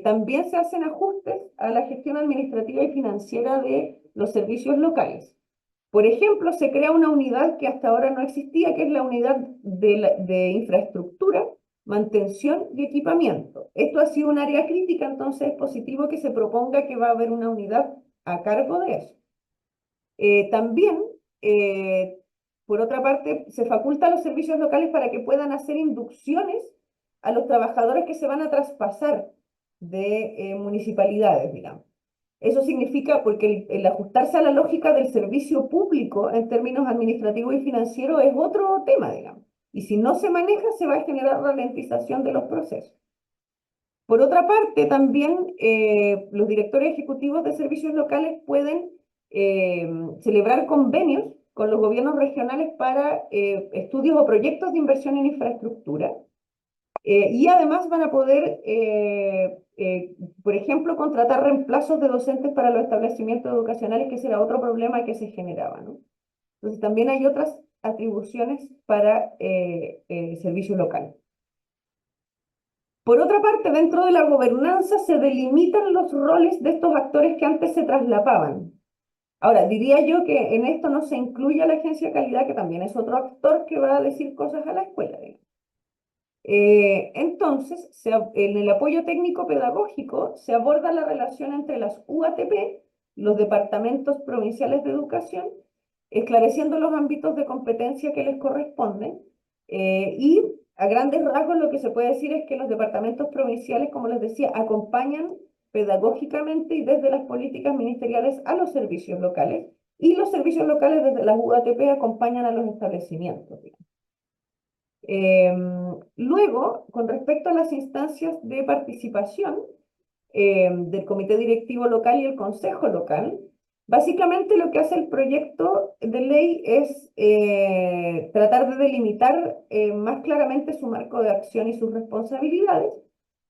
también se hacen ajustes a la gestión administrativa y financiera de los servicios locales. Por ejemplo, se crea una unidad que hasta ahora no existía, que es la unidad de infraestructura, mantención y equipamiento. Esto ha sido un área crítica, entonces es positivo que se proponga que va a haber una unidad a cargo de eso. También, por otra parte, se faculta a los servicios locales para que puedan hacer inducciones a los trabajadores que se van a traspasar de municipalidades, digamos. Eso significa, porque el ajustarse a la lógica del servicio público en términos administrativos y financieros es otro tema, digamos. Y si no se maneja, se va a generar ralentización de los procesos. Por otra parte, también los directores ejecutivos de servicios locales pueden celebrar convenios con los gobiernos regionales para estudios o proyectos de inversión en infraestructura. Y además van a poder, por ejemplo, contratar reemplazos de docentes para los establecimientos educacionales, que ese era otro problema que se generaba, ¿no? Entonces también hay otras atribuciones para servicio local. Por otra parte, dentro de la gobernanza se delimitan los roles de estos actores que antes se traslapaban. Ahora, diría yo que en esto no se incluye a la agencia de calidad, que también es otro actor que va a decir cosas a la escuela, digamos. Entonces, en el apoyo técnico pedagógico se aborda la relación entre las UATP, los departamentos provinciales de educación, esclareciendo los ámbitos de competencia que les corresponden, y a grandes rasgos lo que se puede decir es que los departamentos provinciales, como les decía, acompañan pedagógicamente y desde las políticas ministeriales a los servicios locales, y los servicios locales desde las UATP acompañan a los establecimientos, digamos. Luego, con respecto a las instancias de participación del comité directivo local y el consejo local, básicamente lo que hace el proyecto de ley es tratar de delimitar más claramente su marco de acción y sus responsabilidades,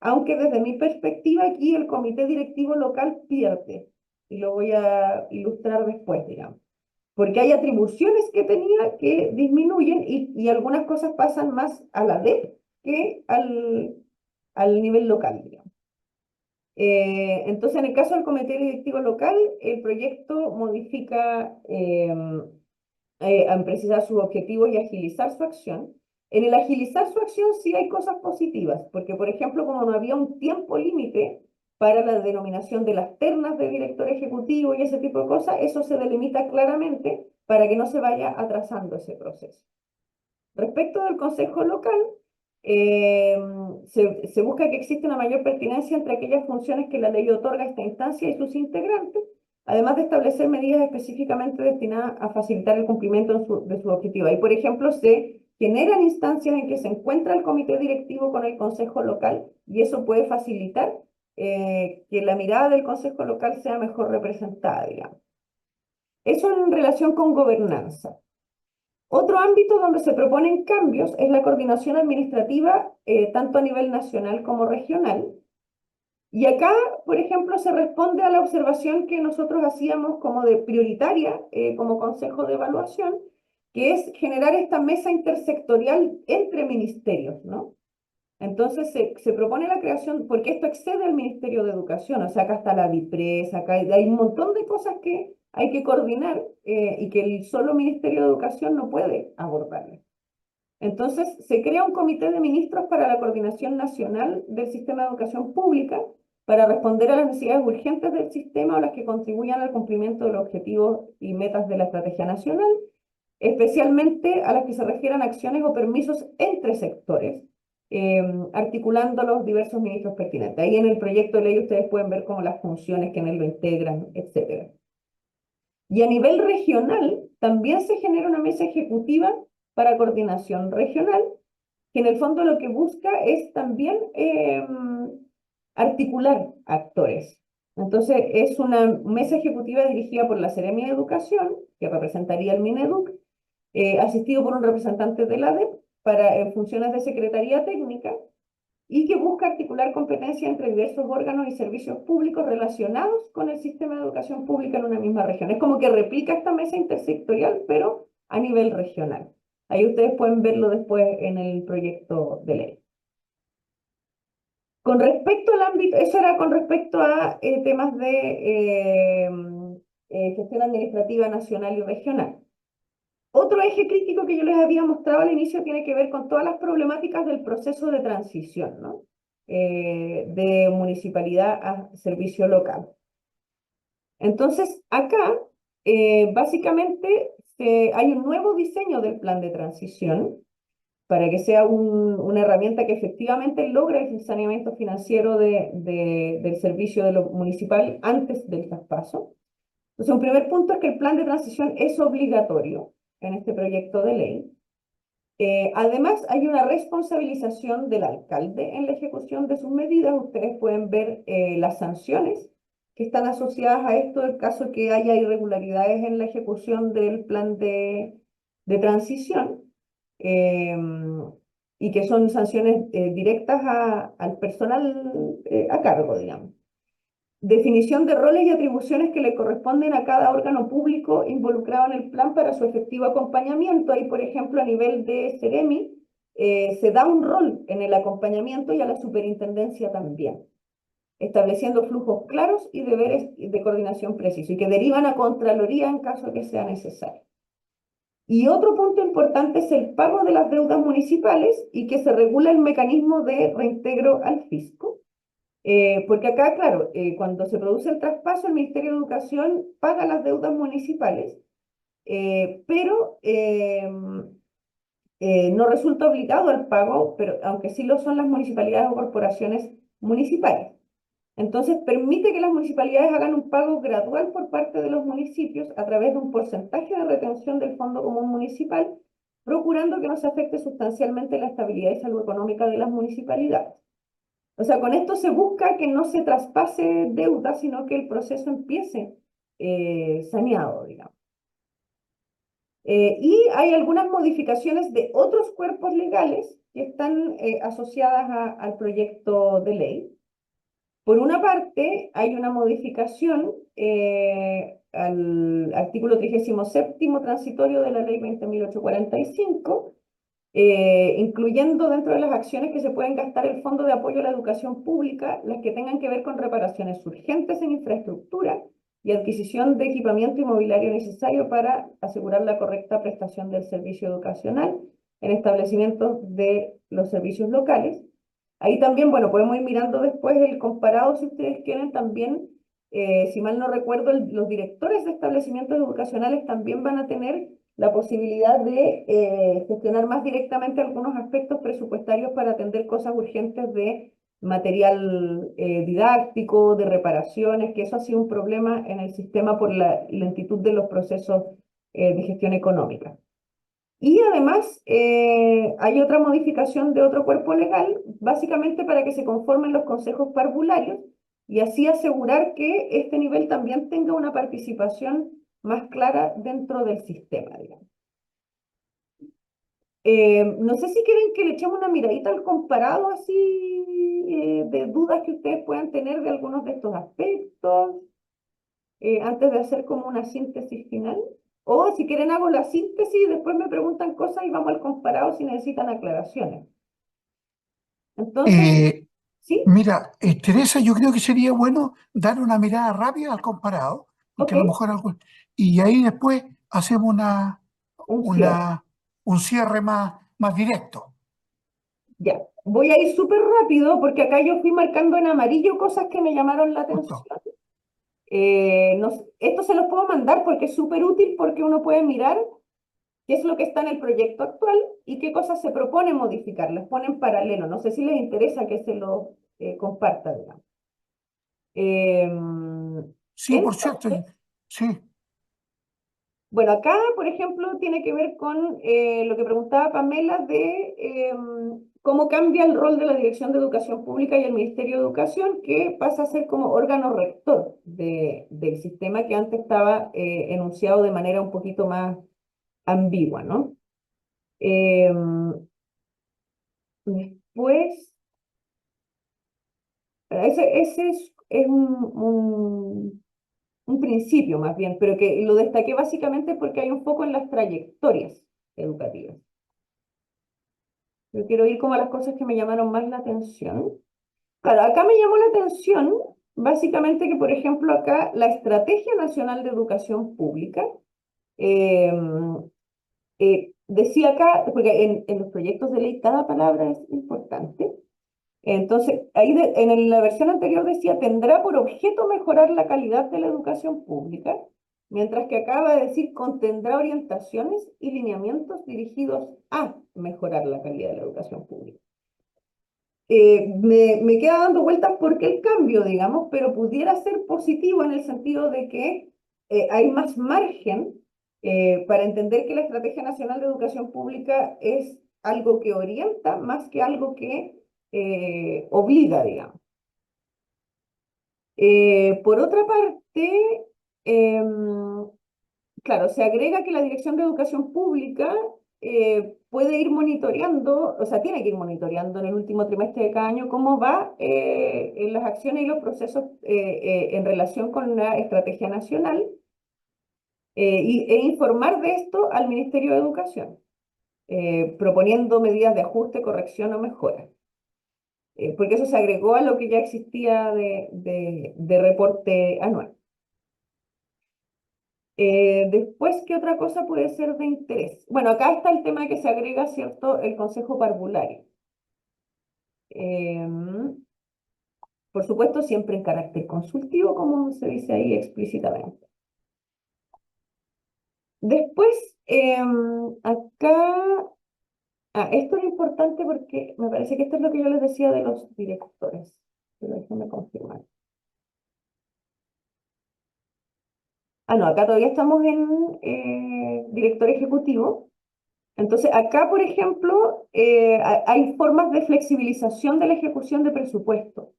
aunque desde mi perspectiva aquí el comité directivo local pierde, y lo voy a ilustrar después, digamos, porque hay atribuciones que tenía que disminuyen y algunas cosas pasan más a la DEP que al nivel local, digamos. Entonces, en el caso del comité directivo local, el proyecto modifica a precisar sus objetivos y agilizar su acción. En el agilizar su acción sí hay cosas positivas, porque, por ejemplo, como no había un tiempo límite para la denominación de las ternas de director ejecutivo y ese tipo de cosas, eso se delimita claramente para que no se vaya atrasando ese proceso. Respecto del consejo local, se busca que exista una mayor pertinencia entre aquellas funciones que la ley otorga a esta instancia y sus integrantes, además de establecer medidas específicamente destinadas a facilitar el cumplimiento de su objetivo. Ahí, por ejemplo, se generan instancias en que se encuentra el comité directivo con el consejo local y eso puede facilitar que la mirada del consejo local sea mejor representada, digamos. Eso en relación con gobernanza. Otro ámbito donde se proponen cambios es la coordinación administrativa, tanto a nivel nacional como regional. Y acá, por ejemplo, se responde a la observación que nosotros hacíamos como de prioritaria, como consejo de evaluación, que es generar esta mesa intersectorial entre ministerios, ¿no? Entonces se propone la creación, porque esto excede al Ministerio de Educación, o sea, acá está la DIPRES, acá hay un montón de cosas que hay que coordinar y que el solo Ministerio de Educación no puede abordar. Entonces se crea un comité de ministros para la coordinación nacional del sistema de educación pública para responder a las necesidades urgentes del sistema o las que contribuyan al cumplimiento de los objetivos y metas de la estrategia nacional, especialmente a las que se refieran a acciones o permisos entre sectores, articulando los diversos ministros pertinentes. Ahí en el proyecto de ley ustedes pueden ver como las funciones que en él lo integran, etc. Y a nivel regional también se genera una mesa ejecutiva para coordinación regional, que en el fondo lo que busca es también articular actores. Entonces es una mesa ejecutiva dirigida por la Seremia de Educación, que representaría el Mineduc, asistido por un representante de la ADEP para funciones de secretaría técnica, y que busca articular competencia entre diversos órganos y servicios públicos relacionados con el sistema de educación pública en una misma región. Es como que replica esta mesa intersectorial, pero a nivel regional. Ahí ustedes pueden verlo después en el proyecto de ley. Con respecto al ámbito, eso era con respecto a temas de gestión administrativa nacional y regional. Otro eje crítico que yo les había mostrado al inicio tiene que ver con todas las problemáticas del proceso de transición, ¿no? De municipalidad a servicio local. Entonces, acá, básicamente, hay un nuevo diseño del plan de transición para que sea una herramienta que efectivamente logre el saneamiento financiero del servicio de lo municipal antes del traspaso. Entonces, un primer punto es que el plan de transición es obligatorio en este proyecto de ley. Además, hay una responsabilización del alcalde en la ejecución de sus medidas. Ustedes pueden ver las sanciones que están asociadas a esto en caso que haya irregularidades en la ejecución del plan de transición, y que son sanciones directas al personal a cargo, digamos. Definición de roles y atribuciones que le corresponden a cada órgano público involucrado en el plan para su efectivo acompañamiento. Ahí, por ejemplo, a nivel de Seremi, se da un rol en el acompañamiento y a la superintendencia también, estableciendo flujos claros y deberes de coordinación precisos y que derivan a Contraloría en caso que sea necesario. Y otro punto importante es el pago de las deudas municipales y que se regula el mecanismo de reintegro al fisco. Porque acá, claro, cuando se produce el traspaso, el Ministerio de Educación paga las deudas municipales, pero no resulta obligado al pago, pero aunque sí lo son las municipalidades o corporaciones municipales. Entonces, permite que las municipalidades hagan un pago gradual por parte de los municipios a través de un porcentaje de retención del Fondo Común Municipal, procurando que no se afecte sustancialmente la estabilidad y salud económica de las municipalidades. O sea, con esto se busca que no se traspase deuda, sino que el proceso empiece saneado, digamos. Y hay algunas modificaciones de otros cuerpos legales que están asociadas al proyecto de ley. Por una parte, hay una modificación al artículo 37º transitorio de la ley 20.845, incluyendo dentro de las acciones que se pueden gastar el Fondo de Apoyo a la Educación Pública, las que tengan que ver con reparaciones urgentes en infraestructura y adquisición de equipamiento inmobiliario necesario para asegurar la correcta prestación del servicio educacional en establecimientos de los servicios locales. Ahí también, bueno, podemos ir mirando después el comparado, si ustedes quieren, también, si mal no recuerdo, los directores de establecimientos educacionales también van a tener la posibilidad de gestionar más directamente algunos aspectos presupuestarios para atender cosas urgentes de material didáctico, de reparaciones, que eso ha sido un problema en el sistema por la lentitud de los procesos de gestión económica. Y además hay otra modificación de otro cuerpo legal, básicamente para que se conformen los consejos parvularios y así asegurar que este nivel también tenga una participación más clara dentro del sistema, digamos. No sé si quieren que le echemos una miradita al comparado así de dudas que ustedes puedan tener de algunos de estos aspectos antes de hacer como una síntesis final. O si quieren hago la síntesis y después me preguntan cosas y vamos al comparado si necesitan aclaraciones. Entonces, Eh, ¿sí? Mira, Teresa, yo creo que sería bueno dar una mirada rápida al comparado, porque Ok, a lo mejor y ahí después hacemos un cierre. una, un cierre más directo. Ya. Voy a ir súper rápido porque acá yo fui marcando en amarillo cosas que me llamaron la Justo. atención. Esto se los puedo mandar porque es súper útil porque uno puede mirar qué es lo que está en el proyecto actual y qué cosas se propone modificar. Les ponen en paralelo. No sé si les interesa que se lo comparta, digamos. Sí, por cierto, Entonces, sí, bueno, acá, por ejemplo, tiene que ver con lo que preguntaba Pamela de cómo cambia el rol de la Dirección de Educación Pública y el Ministerio de Educación, que pasa a ser como órgano rector del sistema que antes estaba enunciado de manera un poquito más ambigua, ¿no? Después, ese es un principio más bien, pero que lo destaqué básicamente porque hay un foco en las trayectorias educativas. Yo quiero ir como a las cosas que me llamaron más la atención. Claro, acá me llamó la atención básicamente que, por ejemplo, acá la Estrategia Nacional de Educación Pública eh, decía acá, porque en los proyectos de ley cada palabra es importante. Entonces, ahí en la versión anterior decía, tendrá por objeto mejorar la calidad de la educación pública, mientras que acaba de decir, contendrá orientaciones y lineamientos dirigidos a mejorar la calidad de la educación pública. Me queda dando vueltas por qué el cambio, digamos, pero pudiera ser positivo en el sentido de que hay más margen para entender que la Estrategia Nacional de Educación Pública es algo que orienta más que algo que obliga, digamos. Por otra parte, em, claro, se agrega que la Dirección de Educación Pública puede ir monitoreando, o sea, tiene que ir monitoreando en el último trimestre de cada año cómo va en las acciones y los procesos en relación con la estrategia nacional e informar de esto al Ministerio de Educación, proponiendo medidas de ajuste, corrección o mejora. Porque eso se agregó a lo que ya existía de reporte anual. Después, ¿qué otra cosa puede ser de interés? Bueno, acá está el tema que se agrega, ¿cierto?, el Consejo Parvulario. Por supuesto, siempre en carácter consultivo, como se dice ahí explícitamente. Después, acá, esto es importante porque me parece que esto es lo que yo les decía de los directores. Pero déjenme confirmar. No, acá todavía estamos en director ejecutivo. Entonces, acá, por ejemplo, hay formas de flexibilización de la ejecución de presupuesto.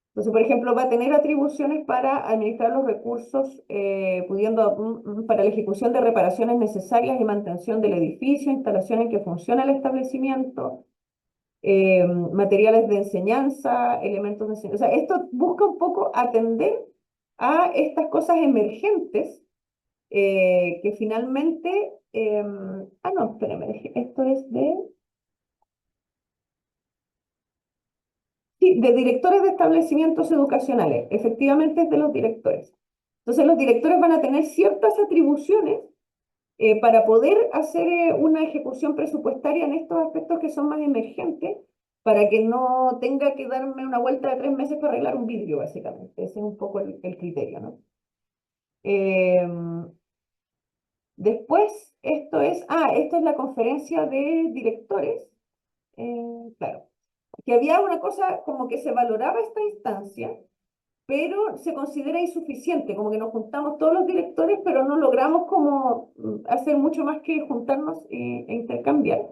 Entonces, por ejemplo, va a tener atribuciones para administrar los recursos, para la ejecución de reparaciones necesarias y mantención del edificio, instalaciones en que funciona el establecimiento, materiales de enseñanza, elementos de enseñanza. O sea, esto busca un poco atender a estas cosas emergentes que finalmente... no, espérame, esto es de... Sí, de directores de establecimientos educacionales. Efectivamente es de los directores. Entonces los directores van a tener ciertas atribuciones para poder hacer una ejecución presupuestaria en estos aspectos que son más emergentes, para que no tenga que darme una vuelta de 3 meses para arreglar un vidrio, básicamente. Ese es un poco el criterio, ¿no? Después, esto es la conferencia de directores. Claro, que había una cosa como que se valoraba esta instancia, pero se considera insuficiente, como que nos juntamos todos los directores, pero no logramos como hacer mucho más que juntarnos e intercambiar.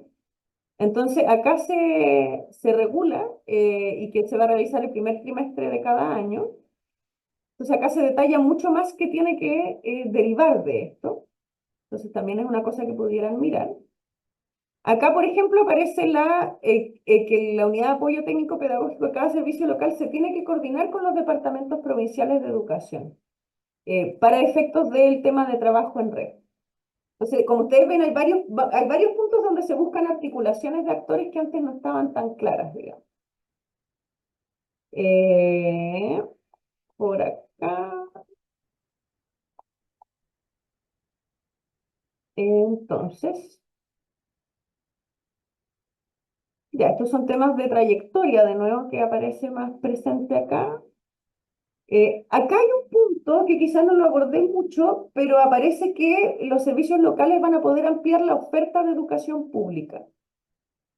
Entonces, acá se regula y que se va a realizar el primer trimestre de cada año. Entonces, acá se detalla mucho más que tiene que derivar de esto. Entonces, también es una cosa que pudieran mirar. Acá, por ejemplo, aparece que la unidad de apoyo técnico pedagógico de cada servicio local se tiene que coordinar con los departamentos provinciales de educación para efectos del tema de trabajo en red. Entonces, como ustedes ven, hay varios puntos donde se buscan articulaciones de actores que antes no estaban tan claras, digamos. Por acá. Entonces, ya, estos son temas de trayectoria, de nuevo, que aparece más presente acá. Acá hay un punto que quizás no lo abordé mucho, pero aparece que los servicios locales van a poder ampliar la oferta de educación pública.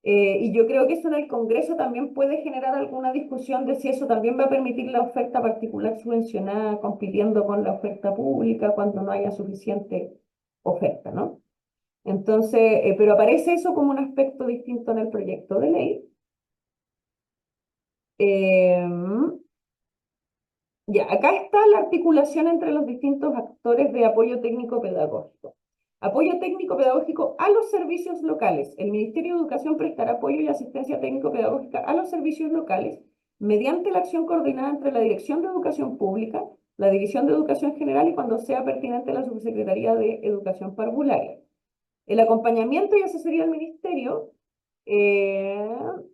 Y yo creo que eso en el Congreso también puede generar alguna discusión de si eso también va a permitir la oferta particular subvencionada compitiendo con la oferta pública cuando no haya suficiente oferta, ¿no? Entonces, pero aparece eso como un aspecto distinto en el proyecto de ley. Ya, acá está la articulación entre los distintos actores de apoyo técnico pedagógico. Apoyo técnico pedagógico a los servicios locales. El Ministerio de Educación prestará apoyo y asistencia técnico pedagógica a los servicios locales mediante la acción coordinada entre la Dirección de Educación Pública, la División de Educación General y cuando sea pertinente la Subsecretaría de Educación Parvularia. El acompañamiento y asesoría del Ministerio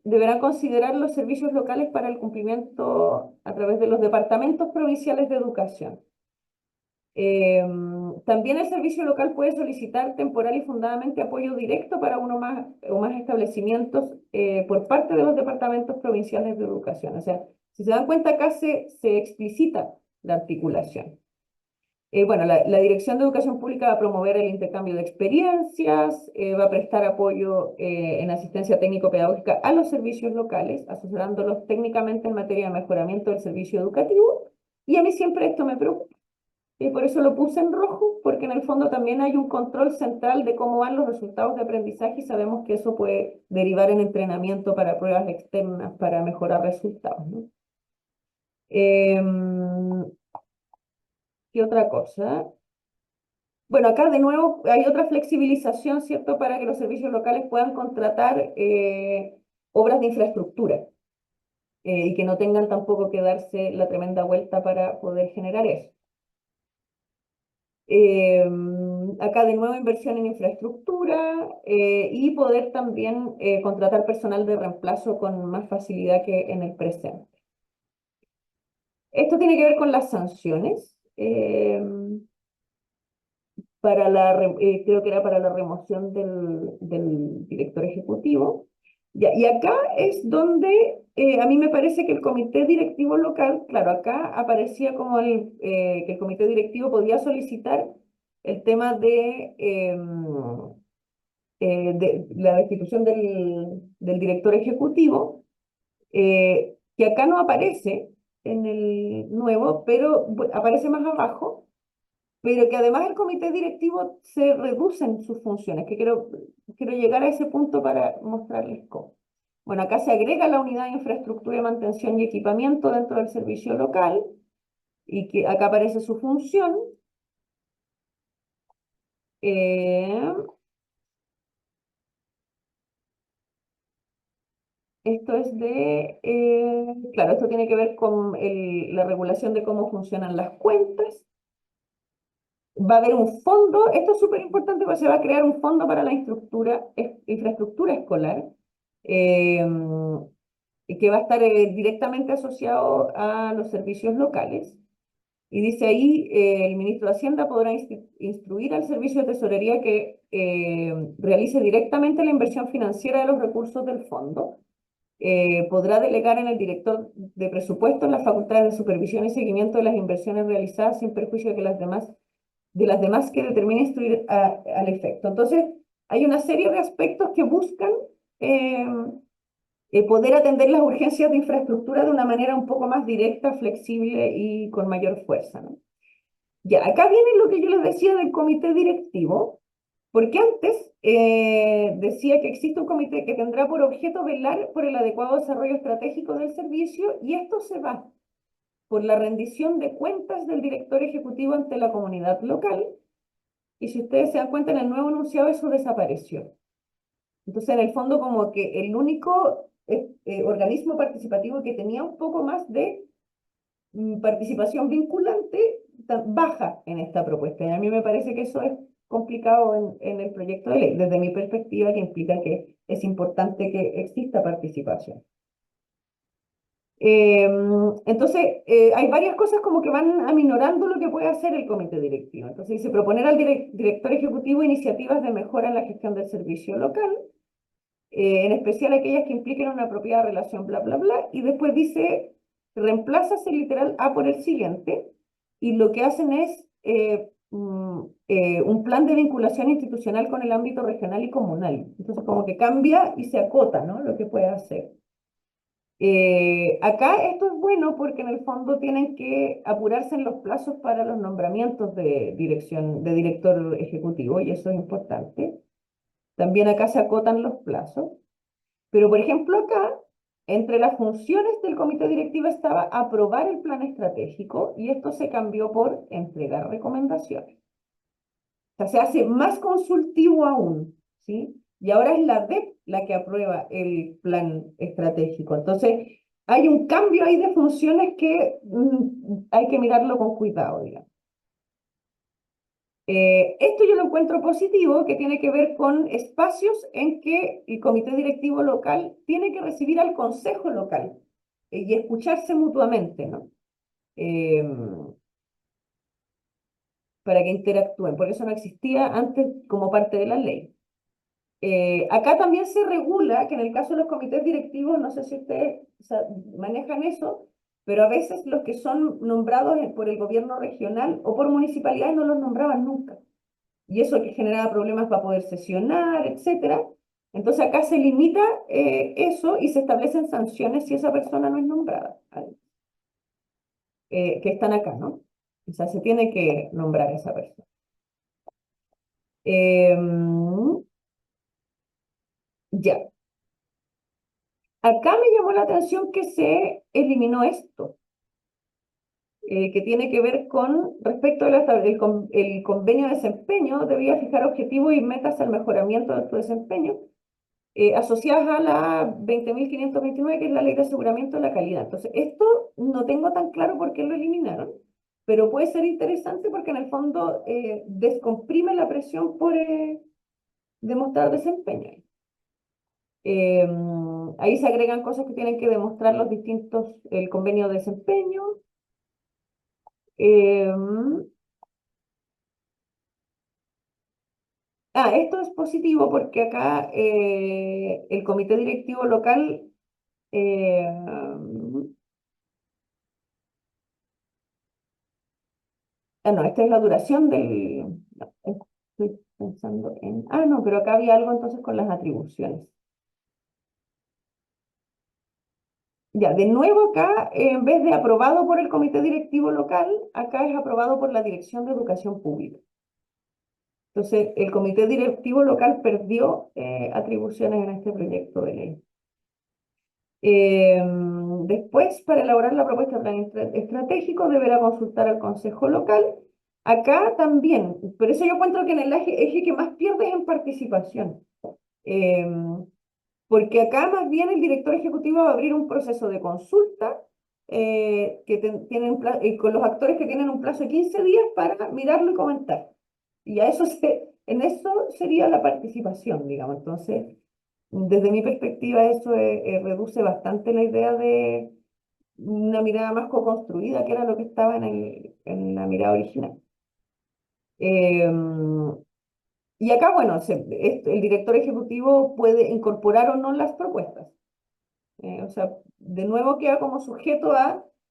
deberán considerar los servicios locales para el cumplimiento a través de los departamentos provinciales de educación. También el servicio local puede solicitar temporal y fundadamente apoyo directo para uno más o más establecimientos por parte de los departamentos provinciales de educación. O sea, si se dan cuenta, acá se explicita la articulación. Bueno, la Dirección de Educación Pública va a promover el intercambio de experiencias, va a prestar apoyo en asistencia técnico-pedagógica a los servicios locales, asesorándolos técnicamente en materia de mejoramiento del servicio educativo. Y a mí siempre esto me preocupa. Y por eso lo puse en rojo, porque en el fondo también hay un control central de cómo van los resultados de aprendizaje y sabemos que eso puede derivar en entrenamiento para pruebas externas para mejorar resultados, ¿no? ¿Qué otra cosa? Bueno, acá de nuevo hay otra flexibilización, ¿cierto?, para que los servicios locales puedan contratar obras de infraestructura y que no tengan tampoco que darse la tremenda vuelta para poder generar eso. Acá de nuevo inversión en infraestructura y poder también contratar personal de reemplazo con más facilidad que en el presente. Esto tiene que ver con las sanciones. creo que era para la remoción del director ejecutivo. Ya, y acá es donde a mí me parece que el comité directivo local, claro, acá aparecía como que el comité directivo podía solicitar el tema de la destitución del director ejecutivo, que acá no aparece en el nuevo, pero aparece más abajo, pero que además el comité directivo se reducen sus funciones, que quiero llegar a ese punto para mostrarles cómo. Bueno, acá se agrega la unidad de infraestructura de mantención y equipamiento dentro del servicio local, y que acá aparece su función. Eh, Esto es claro, esto tiene que ver con la regulación de cómo funcionan las cuentas. Va a haber un fondo, esto es súper importante porque se va a crear un fondo para la infraestructura escolar, eh, y que va a estar directamente asociado a los servicios locales. Y dice ahí, el ministro de Hacienda podrá instruir al Servicio de Tesorería que realice directamente la inversión financiera de los recursos del fondo. Podrá delegar en el director de presupuestos las facultades de supervisión y seguimiento de las inversiones realizadas sin perjuicio de las demás que determine instruir al efecto. Entonces, hay una serie de aspectos que buscan eh, poder atender las urgencias de infraestructura de una manera un poco más directa, flexible y con mayor fuerza, ¿no? Ya, acá viene lo que yo les decía del comité directivo, porque antes decía que existe un comité que tendrá por objeto velar por el adecuado desarrollo estratégico del servicio, y esto se va por la rendición de cuentas del director ejecutivo ante la comunidad local, y si ustedes se dan cuenta en el nuevo enunciado eso desapareció. Entonces, en el fondo, como que el único organismo participativo que tenía un poco más de participación vinculante baja en esta propuesta. Y a mí me parece que eso es complicado en el proyecto de ley, desde mi perspectiva, que implica que es importante que exista participación. Entonces, hay varias cosas como que van aminorando lo que puede hacer el comité directivo. Entonces, dice proponer al director ejecutivo iniciativas de mejora en la gestión del servicio local, en especial aquellas que impliquen una apropiada relación, bla, bla, bla, y después dice, reemplazas el literal A por el siguiente, y lo que hacen es un plan de vinculación institucional con el ámbito regional y comunal. Entonces, como que cambia y se acota, ¿no?, lo que puede hacer. Acá esto es bueno porque en el fondo tienen que apurarse en los plazos para los nombramientos de director ejecutivo, y eso es importante. También acá se acotan los plazos. Pero, por ejemplo, acá, entre las funciones del comité directivo estaba aprobar el plan estratégico, y esto se cambió por entregar recomendaciones. O sea, se hace más consultivo aún, ¿sí? Y ahora es la DEP la que aprueba el plan estratégico. Entonces, hay un cambio ahí de funciones que hay que mirarlo con cuidado, digamos. Esto yo lo encuentro positivo, que tiene que ver con espacios en que el comité directivo local tiene que recibir al consejo local y escucharse mutuamente, ¿no? Para que interactúen, porque eso no existía antes como parte de la ley. Acá también se regula que en el caso de los comités directivos, no sé si ustedes manejan eso, pero a veces los que son nombrados por el gobierno regional o por municipalidades no los nombraban nunca. Y eso que generaba problemas para poder sesionar, etcétera. Entonces acá se limita eso y se establecen sanciones si esa persona no es nombrada, que están acá, ¿no? O sea, se tiene que nombrar a esa persona. Ya. Acá me llamó la atención que se eliminó esto, que tiene que ver con respecto el convenio de desempeño debía fijar objetivos y metas al mejoramiento de tu desempeño, asociadas a la 20.529, que es la ley de aseguramiento de la calidad. Entonces, esto no tengo tan claro por qué lo eliminaron, pero puede ser interesante porque en el fondo descomprime la presión por demostrar desempeño. Ahí se agregan cosas que tienen que demostrar el convenio de desempeño. Esto es positivo porque acá el comité directivo local eh, no, esta es la duración del... no, estoy pensando en... no, pero acá había algo entonces con las atribuciones. Ya, de nuevo acá, en vez de aprobado por el comité directivo local, acá es aprobado por la Dirección de Educación Pública. Entonces, el comité directivo local perdió atribuciones en este proyecto de ley. Después, para elaborar la propuesta de plan estratégico, deberá consultar al consejo local. Acá también, por eso yo encuentro que en el eje que más pierde es en participación. Porque acá más bien el director ejecutivo va a abrir un proceso de consulta con los actores que tienen un plazo de 15 días para mirarlo y comentar. Y en eso sería la participación, digamos. Entonces, desde mi perspectiva, eso reduce bastante la idea de una mirada más co-construida, que era lo que estaba en la mirada original. Y acá, bueno, el director ejecutivo puede incorporar o no las propuestas. O sea, de nuevo queda como sujeto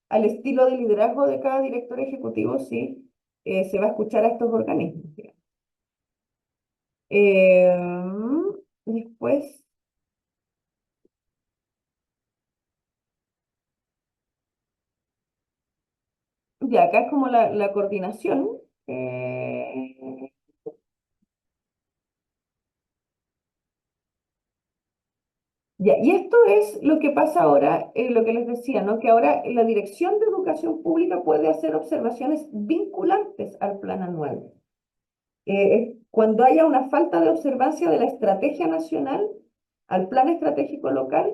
al estilo de liderazgo de cada director ejecutivo si se va a escuchar a estos organismos, digamos. Después, ya acá es como la coordinación. Ya, y esto es lo que pasa ahora, lo que les decía, ¿no? Que ahora la Dirección de Educación Pública puede hacer observaciones vinculantes al plan anual. Cuando haya una falta de observancia de la estrategia nacional al plan estratégico local,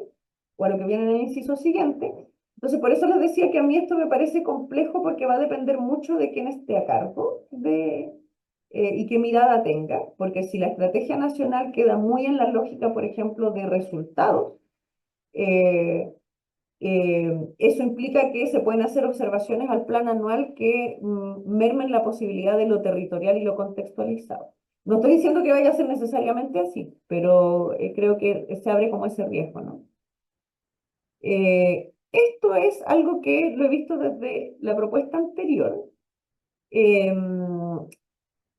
o a lo que viene en el inciso siguiente. Entonces, por eso les decía que a mí esto me parece complejo porque va a depender mucho de quién esté a cargo y qué mirada tenga, porque si la estrategia nacional queda muy en la lógica, por ejemplo, de resultados, eh, eso implica que se pueden hacer observaciones al plan anual que mermen la posibilidad de lo territorial y lo contextualizado. No estoy diciendo que vaya a ser necesariamente así, pero creo que se abre como ese riesgo, ¿no? Esto es algo que lo he visto desde la propuesta anterior,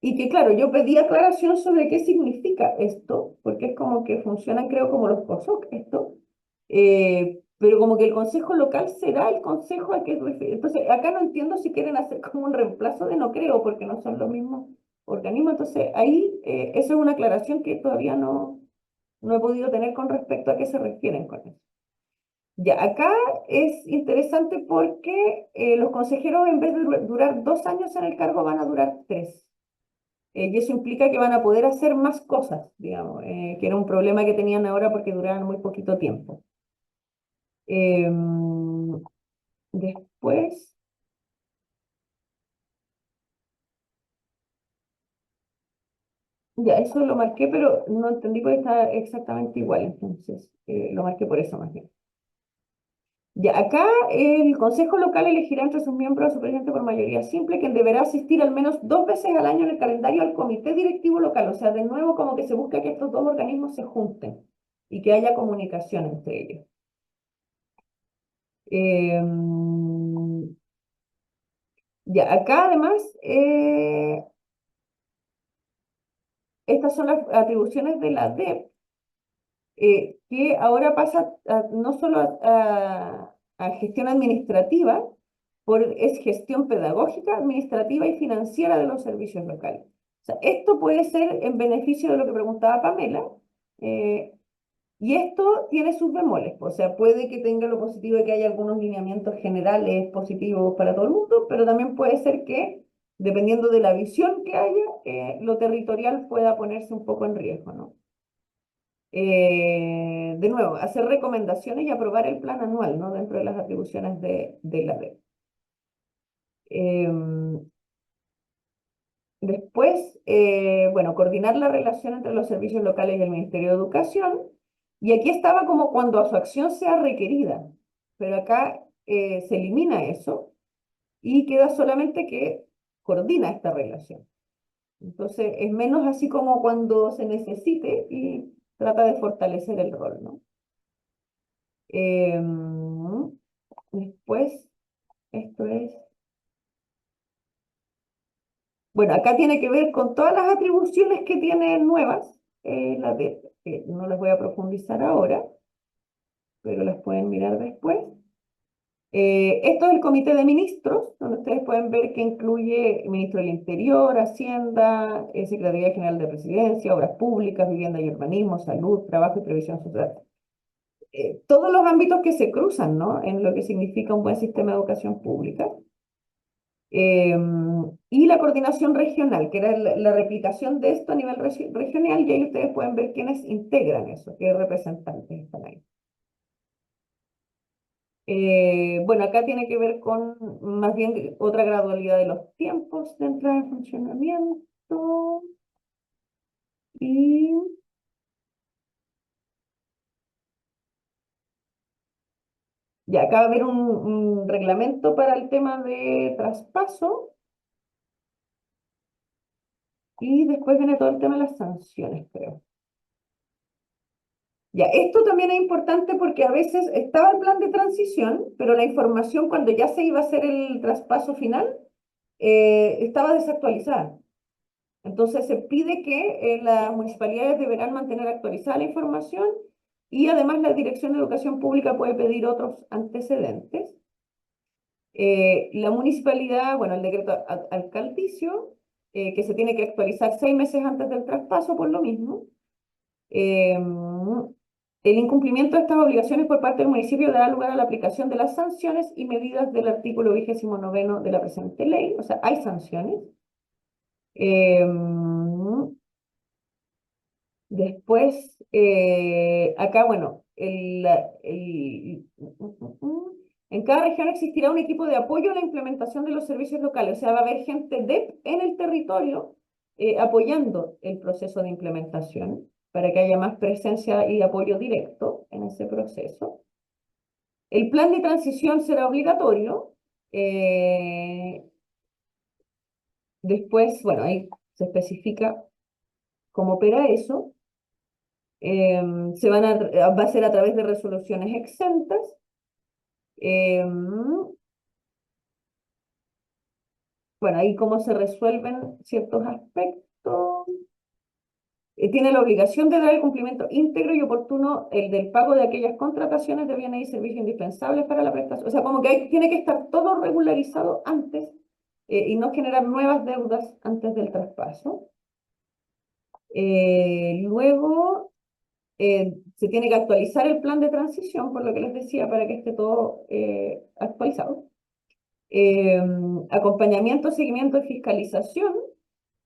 y que claro, yo pedí aclaración sobre qué significa esto, porque es como que funcionan, creo, como los COSOC, esto, pero como que el consejo local será el consejo al que se refiere. Entonces, acá no entiendo si quieren hacer como un reemplazo de no creo, porque no son los mismos organismos. Entonces, ahí, eso es una aclaración que todavía no he podido tener con respecto a qué se refieren con eso. Ya, acá es interesante porque los consejeros en vez de durar 2 años en el cargo van a durar 3. Y eso implica que van a poder hacer más cosas, digamos, que era un problema que tenían ahora porque duraban muy poquito tiempo. Em, Después, ya, eso lo marqué, pero no entendí porque está exactamente igual, entonces lo marqué por eso más bien. Ya, acá el Consejo Local elegirá entre sus miembros a su presidente por mayoría simple, quien deberá asistir al menos 2 veces al año en el calendario al comité directivo local. O sea, de nuevo como que se busca que estos dos organismos se junten y que haya comunicación entre ellos. Ya, acá además, estas son las atribuciones de la DEP, que ahora pasa no solo a gestión administrativa, es gestión pedagógica, administrativa y financiera de los servicios locales. O sea, esto puede ser en beneficio de lo que preguntaba Pamela, eh, y esto tiene sus bemoles, o sea, puede que tenga lo positivo de que haya algunos lineamientos generales positivos para todo el mundo, pero también puede ser que, dependiendo de la visión que haya, lo territorial pueda ponerse un poco en riesgo, ¿no? De nuevo, hacer recomendaciones y aprobar el plan anual, ¿no? Dentro de las atribuciones de la red. Después, bueno, coordinar la relación entre los servicios locales y el Ministerio de Educación. Y aquí estaba como cuando su acción sea requerida, pero acá se elimina eso y queda solamente que coordina esta relación. Entonces, es menos así como cuando se necesite y trata de fortalecer el rol, ¿no? Después, esto es... Bueno, acá tiene que ver con todas las atribuciones que tiene nuevas, que no las voy a profundizar ahora, pero las pueden mirar después. Esto es el Comité de Ministros, donde ustedes pueden ver que incluye Ministro del Interior, Hacienda, Secretaría General de Presidencia, Obras Públicas, Vivienda y Urbanismo, Salud, Trabajo y Previsión Social. Todos los ámbitos que se cruzan, ¿no? En lo que significa un buen sistema de educación pública. Y la coordinación regional, que era la replicación de esto a nivel regional, y ahí ustedes pueden ver quiénes integran eso, qué representantes están ahí. Bueno, acá tiene que ver con más bien otra gradualidad de los tiempos de entrada en funcionamiento. Y ya acá va a haber un reglamento para el tema de traspaso. Y después viene todo el tema de las sanciones, creo. Ya, esto también es importante porque a veces estaba el plan de transición, pero la información cuando ya se iba a hacer el traspaso final estaba desactualizada. Entonces se pide que las municipalidades deberán mantener actualizada la información y además la Dirección de Educación Pública puede pedir otros antecedentes. La municipalidad, bueno, el decreto alcaldicio, que se tiene que actualizar 6 meses antes del traspaso por lo mismo. El incumplimiento de estas obligaciones por parte del municipio dará lugar a la aplicación de las sanciones y medidas del artículo 29 de la presente ley, o sea, hay sanciones. Después, acá, bueno, en cada región existirá un equipo de apoyo a la implementación de los servicios locales, o sea, va a haber gente en el territorio apoyando el proceso de implementación para que haya más presencia y apoyo directo en ese proceso. El plan de transición será obligatorio. Después, bueno, ahí se especifica cómo opera eso. Va a ser a través de resoluciones exentas. Bueno, ahí cómo se resuelven ciertos aspectos. Tiene la obligación de dar el cumplimiento íntegro y oportuno el del pago de aquellas contrataciones de bienes y servicios indispensables para la prestación. O sea, como que ahí tiene que estar todo regularizado antes y no generar nuevas deudas antes del traspaso. Luego, se tiene que actualizar el plan de transición, por lo que les decía, para que esté todo actualizado. Acompañamiento, seguimiento y fiscalización.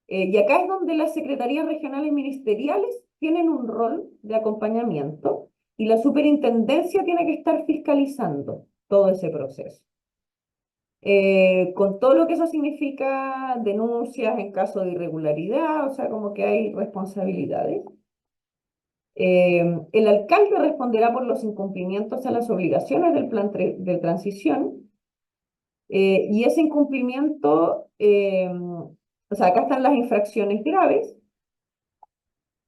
Y acá es donde las secretarías regionales ministeriales tienen un rol de acompañamiento y la superintendencia tiene que estar fiscalizando todo ese proceso. Con todo lo que eso significa, denuncias en caso de irregularidad, o sea, como que hay responsabilidades. El alcalde responderá por los incumplimientos a las obligaciones del plan de transición y ese incumplimiento, o sea, acá están las infracciones graves,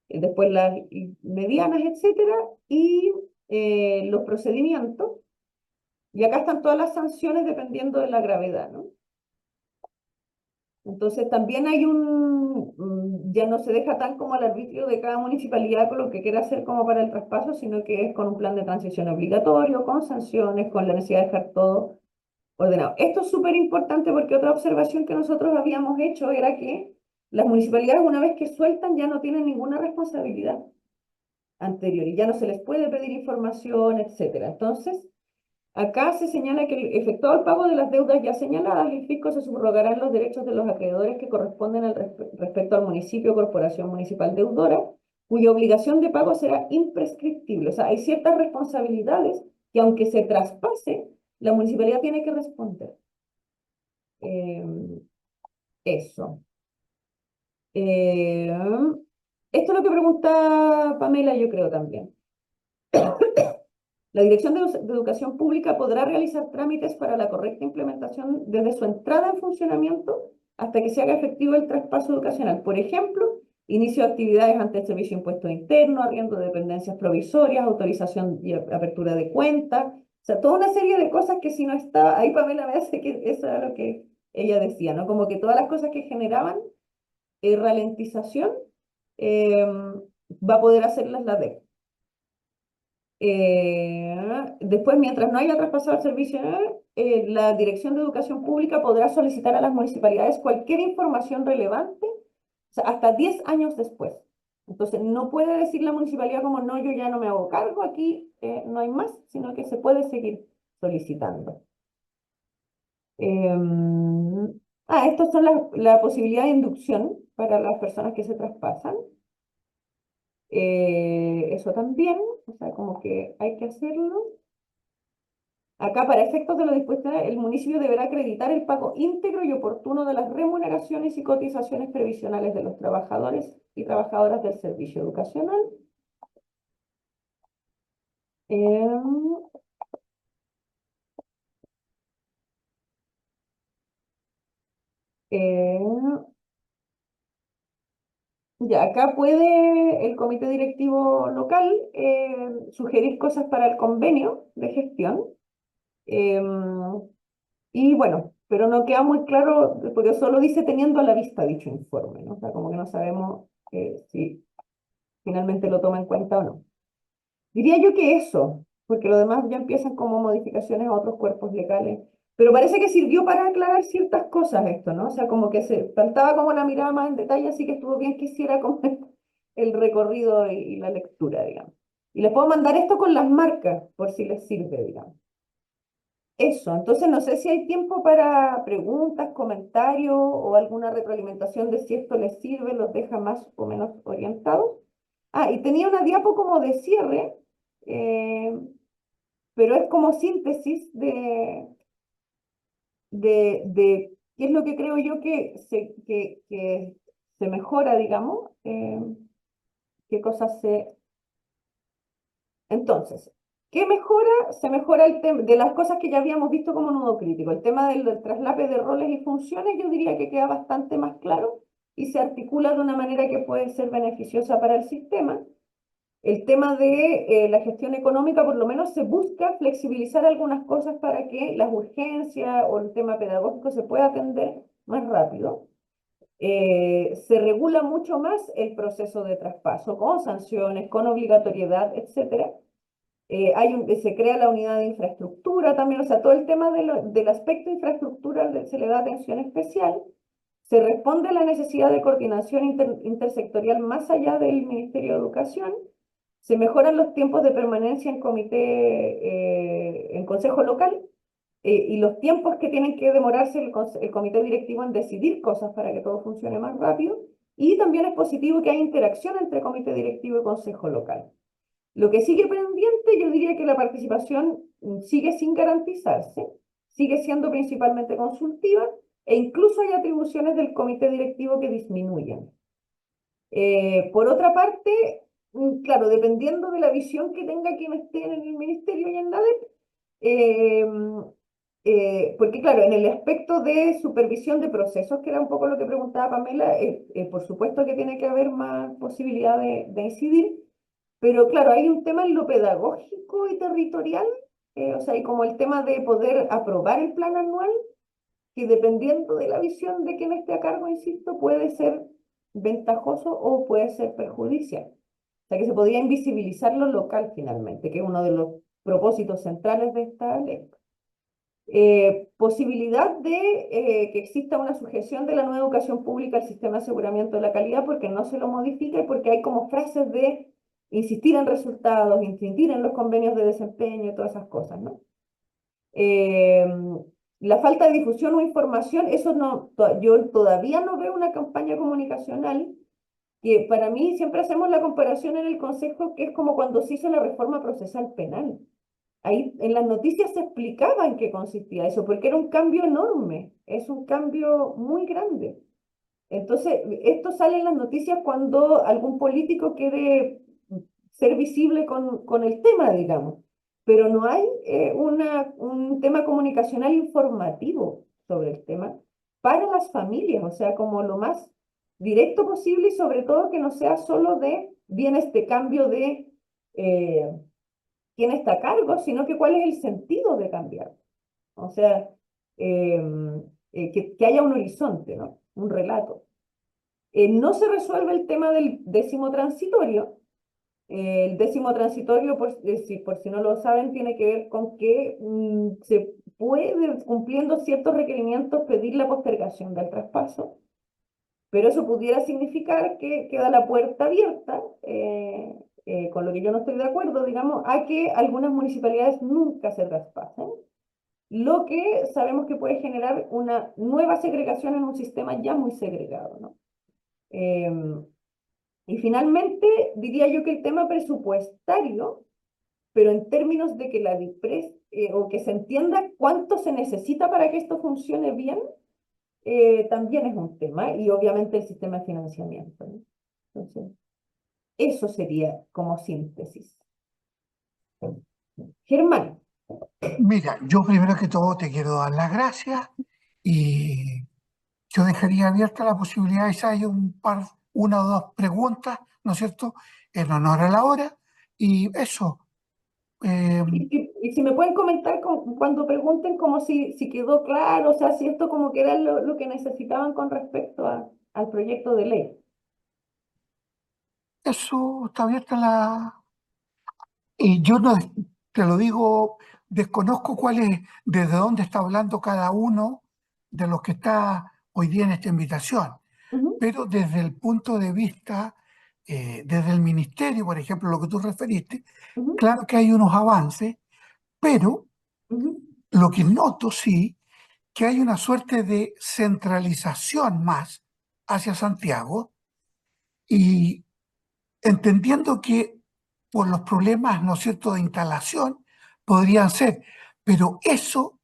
después las medianas, etcétera, y los procedimientos, y acá están todas las sanciones dependiendo de la gravedad, ¿no? Entonces también hay ya no se deja tan como al arbitrio de cada municipalidad con lo que quiera hacer como para el traspaso, sino que es con un plan de transición obligatorio, con sanciones, con la necesidad de dejar todo ordenado. Esto es súper importante porque otra observación que nosotros habíamos hecho era que las municipalidades una vez que sueltan ya no tienen ninguna responsabilidad anterior y ya no se les puede pedir información, etcétera. Entonces, acá se señala que efectuado el pago de las deudas ya señaladas, el fisco se subrogarán los derechos de los acreedores que corresponden respecto al municipio o corporación municipal deudora, cuya obligación de pago será imprescriptible. O sea, hay ciertas responsabilidades que aunque se traspase, la municipalidad tiene que responder. Eso. Esto es lo que pregunta Pamela, yo creo también. La Dirección de Educación Pública podrá realizar trámites para la correcta implementación desde su entrada en funcionamiento hasta que se haga efectivo el traspaso educacional. Por ejemplo, inicio de actividades ante el Servicio de Impuesto Interno, arriendo de dependencias provisorias, autorización y apertura de cuentas, o sea, toda una serie de cosas que si no está, ahí Pamela me hace que eso era lo que ella decía, ¿no? Como que todas las cosas que generaban ralentización va a poder hacerlas la DEC. Después, mientras no haya traspasado el servicio, la Dirección de Educación Pública podrá solicitar a las municipalidades cualquier información relevante, o sea, hasta 10 años después. Entonces, no puede decir la municipalidad como, no, yo ya no me hago cargo, aquí no hay más, sino que se puede seguir solicitando. Estas son la posibilidad de inducción para las personas que se traspasan. Eso también, o sea, como que hay que hacerlo. Acá, para efectos de lo dispuesto, el municipio deberá acreditar el pago íntegro y oportuno de las remuneraciones y cotizaciones previsionales de los trabajadores y trabajadoras del servicio educacional. Em, em, Ya, acá puede el comité directivo local sugerir cosas para el convenio de gestión. em, y bueno, pero no queda muy claro, porque solo dice teniendo a la vista dicho informe, ¿no? O sea, como que no sabemos si finalmente lo toma en cuenta o no. Diría yo que eso, porque lo demás ya empiezan como modificaciones a otros cuerpos legales. Pero parece que sirvió para aclarar ciertas cosas esto, ¿no? O sea, como que se faltaba como la mirada más en detalle, así que estuvo bien que hiciera como el recorrido y la lectura, digamos. Y les puedo mandar esto con las marcas, por si les sirve, digamos. Eso, entonces no sé si hay tiempo para preguntas, comentarios o alguna retroalimentación de si esto les sirve, los deja más o menos orientados. Ah, y tenía una diapo como de cierre, eh, pero es como síntesis de qué es lo que creo yo que se mejora, digamos, qué cosas se... Entonces, ¿qué mejora? Se mejora el tema de las cosas que ya habíamos visto como nudo crítico. El tema del traslape de roles y funciones, yo diría que queda bastante más claro y se articula de una manera que puede ser beneficiosa para el sistema. El tema de la gestión económica, por lo menos se busca flexibilizar algunas cosas para que las urgencias o el tema pedagógico se pueda atender más rápido. Se regula mucho más el proceso de traspaso, con sanciones, con obligatoriedad, etc. Se crea la unidad de infraestructura también, o sea, todo el tema del aspecto infraestructura se le da atención especial. Se responde a la necesidad de coordinación intersectorial más allá del Ministerio de Educación. Se mejoran los tiempos de permanencia en en consejo local, y los tiempos que tienen que demorarse el comité directivo en decidir cosas para que todo funcione más rápido. Y también es positivo que haya interacción entre comité directivo y consejo local. Lo que sigue pendiente, yo diría que la participación sigue sin garantizarse, sigue siendo principalmente consultiva, e incluso hay atribuciones del comité directivo que disminuyen. Por otra parte, claro, dependiendo de la visión que tenga quien esté en el ministerio y en la DEP, porque claro, en el aspecto de supervisión de procesos, que era un poco lo que preguntaba Pamela, por supuesto que tiene que haber más posibilidad de incidir, pero claro, hay un tema en lo pedagógico y territorial, o sea, y como el tema de poder aprobar el plan anual, que dependiendo de la visión de quien esté a cargo, insisto, puede ser ventajoso o puede ser perjudicial. O sea, que se podría invisibilizar lo local finalmente, que es uno de los propósitos centrales de esta ley. Posibilidad de que exista una sujeción de la nueva educación pública al sistema de aseguramiento de la calidad porque no se lo modifica y porque hay como frases de insistir en resultados, insistir en los convenios de desempeño y todas esas cosas, ¿no? La falta de difusión o información, eso no, yo todavía no veo una campaña comunicacional que para mí siempre hacemos la comparación en el Consejo, que es como cuando se hizo la reforma procesal penal. Ahí en las noticias se explicaba en qué consistía eso, porque era un cambio enorme, es un cambio muy grande. Entonces, esto sale en las noticias cuando algún político quiere ser visible con el tema, digamos, pero no hay un tema comunicacional informativo sobre el tema para las familias, o sea, como lo más directo posible y sobre todo que no sea solo de, viene este cambio de eh, quién está a cargo, sino que cuál es el sentido de cambiar. O sea, eh, que haya un horizonte, ¿no? Un relato. No se resuelve el tema del décimo transitorio. El décimo transitorio, por si no lo saben, tiene que ver con que se puede, cumpliendo ciertos requerimientos, pedir la postergación del traspaso, pero eso pudiera significar que queda la puerta abierta, con lo que yo no estoy de acuerdo, digamos, a que algunas municipalidades nunca se traspasen, lo que sabemos que puede generar una nueva segregación en un sistema ya muy segregado, ¿no? Y finalmente, diría yo que el tema presupuestario, pero en términos de que la DIPRES, o que se entienda cuánto se necesita para que esto funcione bien, también es un tema, y obviamente el sistema de financiamiento, ¿no? Entonces, eso sería como síntesis. Germán. Mira, yo primero que todo te quiero dar las gracias y yo dejaría abierta la posibilidad de si hay una o dos preguntas, ¿no es cierto?, en honor a la hora. Y eso, eh, Y si me pueden comentar cuando pregunten como si quedó claro, o sea, si esto como que era lo que necesitaban con respecto al proyecto de ley. eso está abierta la... Y yo no, te lo digo, desconozco cuál es, desde dónde está hablando cada uno de los que está hoy día en esta invitación, Ujú, pero desde el punto de vista, desde el ministerio, por ejemplo, lo que tú referiste, ujú, claro que hay unos avances, pero ujú, lo que noto sí, que hay una suerte de centralización más hacia Santiago y entendiendo que por los problemas, ¿no es cierto?, de instalación podrían ser, pero eso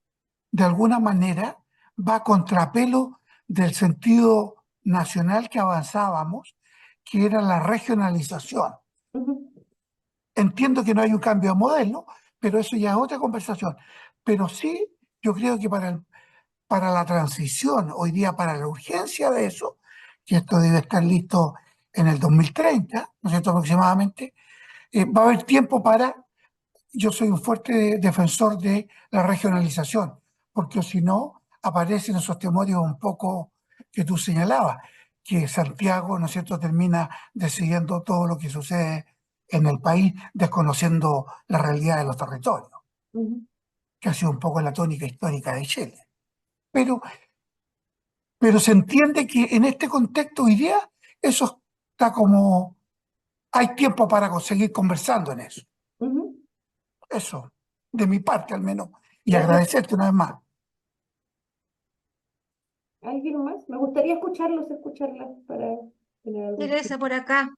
de alguna manera va a contrapelo del sentido nacional que avanzábamos, que era la regionalización. ujú, Entiendo que no hay un cambio de modelo, pero eso ya es otra conversación. Pero sí, yo creo que para la transición, hoy día para la urgencia de eso, que esto debe estar listo en el 2030, ¿no es cierto?, aproximadamente, va a haber tiempo para, yo soy un fuerte defensor de la regionalización, porque si no, aparecen esos temores un poco que tú señalabas, que Santiago, ¿no es cierto?, termina decidiendo todo lo que sucede en el país, desconociendo la realidad de los territorios, ujú. que ha sido un poco la tónica histórica de Chile. Pero, pero se entiende que en este contexto hoy día eso está como, hay tiempo para seguir conversando en eso. Ujú. Eso, de mi parte al menos. Y Gracias. agradecerte una vez más. ¿Alguien más? Me gustaría escucharlas para tener algún Teresa, por acá.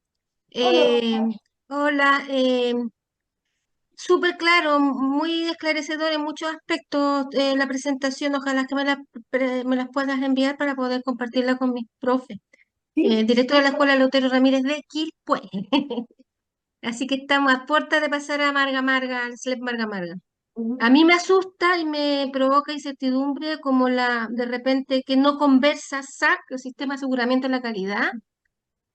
Hola, Eh, hola, súper claro, muy esclarecedor en muchos aspectos la presentación. Ojalá que me las puedas enviar para poder compartirla con mis profes. sí. Director de la Escuela Lautaro Ramírez de Quilpué. Así que estamos a puerta de pasar a Marga Marga, al SLEP Marga Marga. A Ujú, mí me asusta y me provoca incertidumbre como de repente que no conversa SAC, el Sistema de Aseguramiento de la Calidad,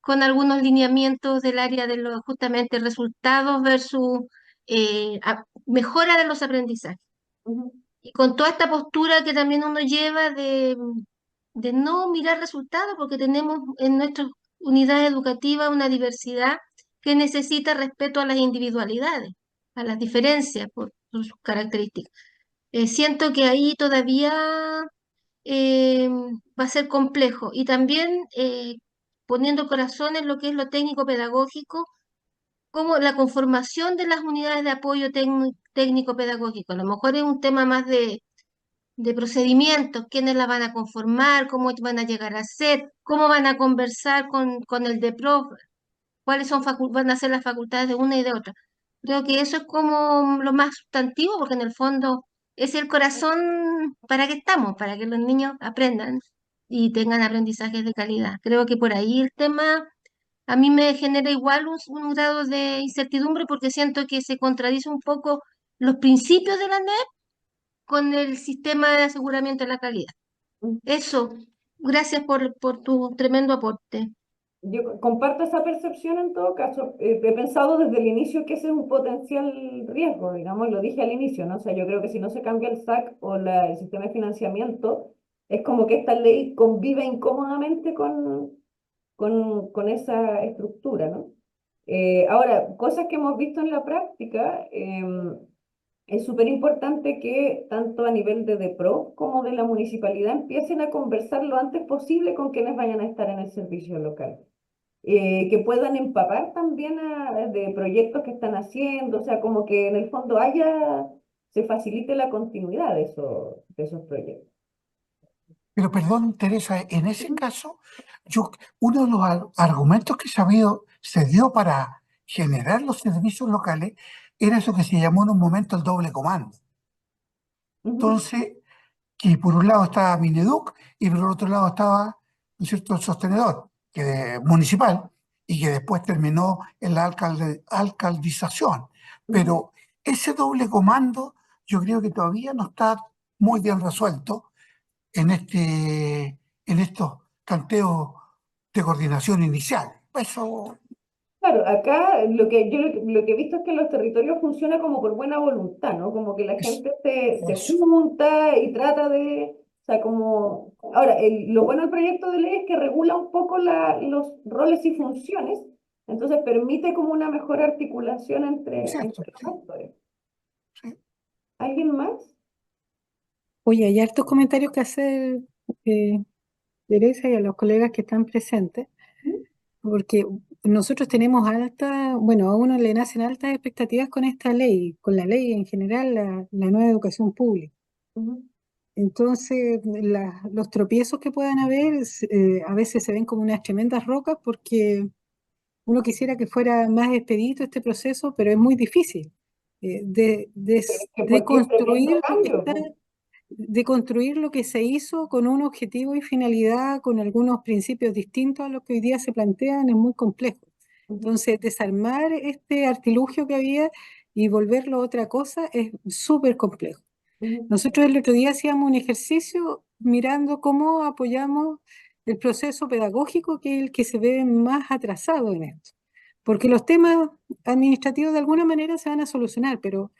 con algunos lineamientos del área de los justamente resultados versus mejora de los aprendizajes. ujú, Y con toda esta postura que también uno lleva de no mirar resultados, porque tenemos en nuestras unidades educativas una diversidad que necesita respeto a las individualidades, a las diferencias por sus características. Siento que ahí todavía eh, va a ser complejo. Y también poniendo corazón en lo que es lo técnico-pedagógico, como la conformación de las unidades de apoyo técnico-pedagógico. A lo mejor es un tema más de procedimientos, quiénes la van a conformar, cómo van a llegar a ser, cómo van a conversar con el DEPROF, cuáles van a ser las facultades de una y de otra. Creo que eso es como lo más sustantivo, porque en el fondo es el corazón para que estamos, para que los niños aprendan y tengan aprendizajes de calidad. Creo que por ahí el tema a mí me genera igual un grado de incertidumbre porque siento que se contradice un poco los principios de la NEP con el sistema de aseguramiento de la calidad. ujú. Eso, Gracias por tu tremendo aporte. Yo comparto esa percepción en todo caso. He pensado desde el inicio que ese es un potencial riesgo, digamos, lo dije al inicio, ¿no? O sea, yo creo que si no se cambia el SAC o el sistema de financiamiento, es como que esta ley convive incómodamente con esa estructura, ¿no? Ahora, cosas que hemos visto en la práctica, es súper importante que tanto a nivel de DEPRO como de la municipalidad empiecen a conversar lo antes posible con quienes vayan a estar en el servicio local. Que puedan empapar también de proyectos que están haciendo, o sea, como que en el fondo se facilite la continuidad de esos proyectos. Pero perdón, Teresa, en ese Ujú, caso, uno de los argumentos que se dio para generar los servicios locales era eso que se llamó en un momento el doble comando. ujú. Entonces, que por un lado estaba Mineduc y por el otro lado estaba, ¿no es cierto?, el sostenedor municipal y que después terminó en la alcaldización. Ujú. Pero ese doble comando yo creo que todavía no está muy bien resuelto en estos tanteos de coordinación inicial. Eso, Claro, acá lo que he visto es que los territorios funciona como por buena voluntad, ¿no? Como que la es, gente se eso. junta y trata o sea, como... Ahora, lo bueno del proyecto de ley es que regula un poco los roles y funciones, entonces permite como una mejor articulación Es entre cierto, los sí, actores. sí. ¿Alguien más? Oye, hay hartos comentarios que hacer, eh, Teresa, y a los colegas que están presentes, ¿Mm? porque nosotros tenemos bueno, a uno le nacen altas expectativas con esta ley, con la ley en general, la nueva educación pública. Ujú. Entonces, los tropiezos que puedan haber, a veces se ven como unas tremendas rocas porque uno quisiera que fuera más expedito este proceso, pero es muy difícil Pero es que de porque es tremendo construir lo que cambio, está, po. de construir lo que se hizo con un objetivo y finalidad, con algunos principios distintos a los que hoy día se plantean, es muy complejo. Ujú, Entonces, desarmar este artilugio que había y volverlo otra cosa es súper complejo. ujú, Nosotros el otro día hacíamos un ejercicio mirando cómo apoyamos el proceso pedagógico, que es el que se ve más atrasado en esto. Porque los temas administrativos de alguna manera se van a solucionar, pero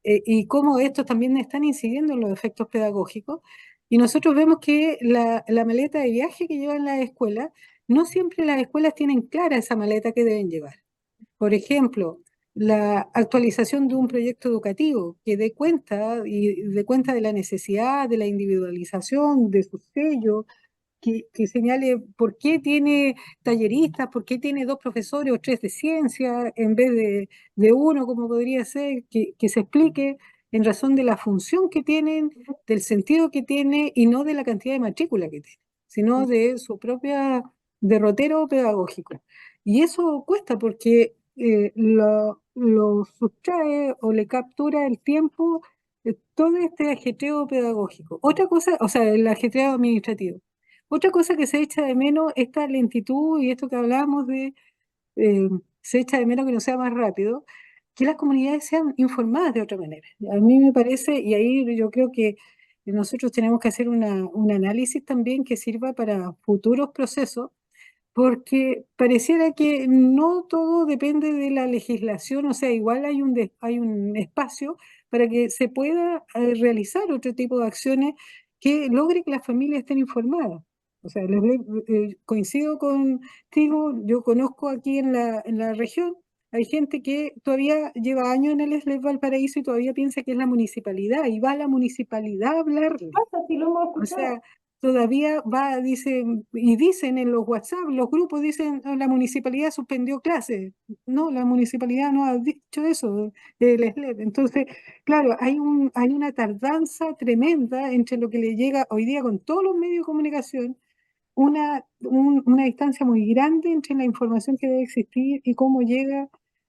y cómo estos también están incidiendo en los efectos pedagógicos. Y nosotros vemos que la maleta de viaje que llevan las escuelas, no siempre las escuelas tienen clara esa maleta que deben llevar. Por ejemplo, la actualización de un proyecto educativo que dé cuenta y dé cuenta de la necesidad, de la individualización, de su sello, que señale por qué tiene talleristas, por qué tiene dos profesores o tres de ciencia en vez de uno, como podría ser, que se explique en razón de la función que tienen, del sentido que tiene y no de la cantidad de matrícula que tiene, sino de su propia derrotero pedagógico. Y eso cuesta porque lo sustrae o le captura el tiempo todo este ajetreo pedagógico. Otra cosa, o sea, el ajetreo administrativo. Otra cosa que se echa de menos, esta lentitud y esto que hablábamos eh, se echa de menos que no sea más rápido, que las comunidades sean informadas de otra manera. A mí me parece, y ahí yo creo que nosotros tenemos que hacer un análisis también que sirva para futuros procesos, porque pareciera que no todo depende de la legislación, o sea, igual hay un espacio para que se pueda realizar otro tipo de acciones que logre que las familias estén informadas. O sea, coincido contigo, yo conozco aquí en la región, hay gente que todavía lleva años en el SLEP Valparaíso y todavía piensa que es la municipalidad y va a la municipalidad a hablarle. pasa, sí lo hemos O escuchado. sea, todavía dicen en los WhatsApp, los grupos dicen: "Oh, la municipalidad suspendió clases". No, la municipalidad no ha dicho eso, el SLEP. Entonces, claro, hay una tardanza tremenda entre lo que le llega hoy día con todos los medios de comunicación, una distancia muy grande entre la información que debe existir y cómo llega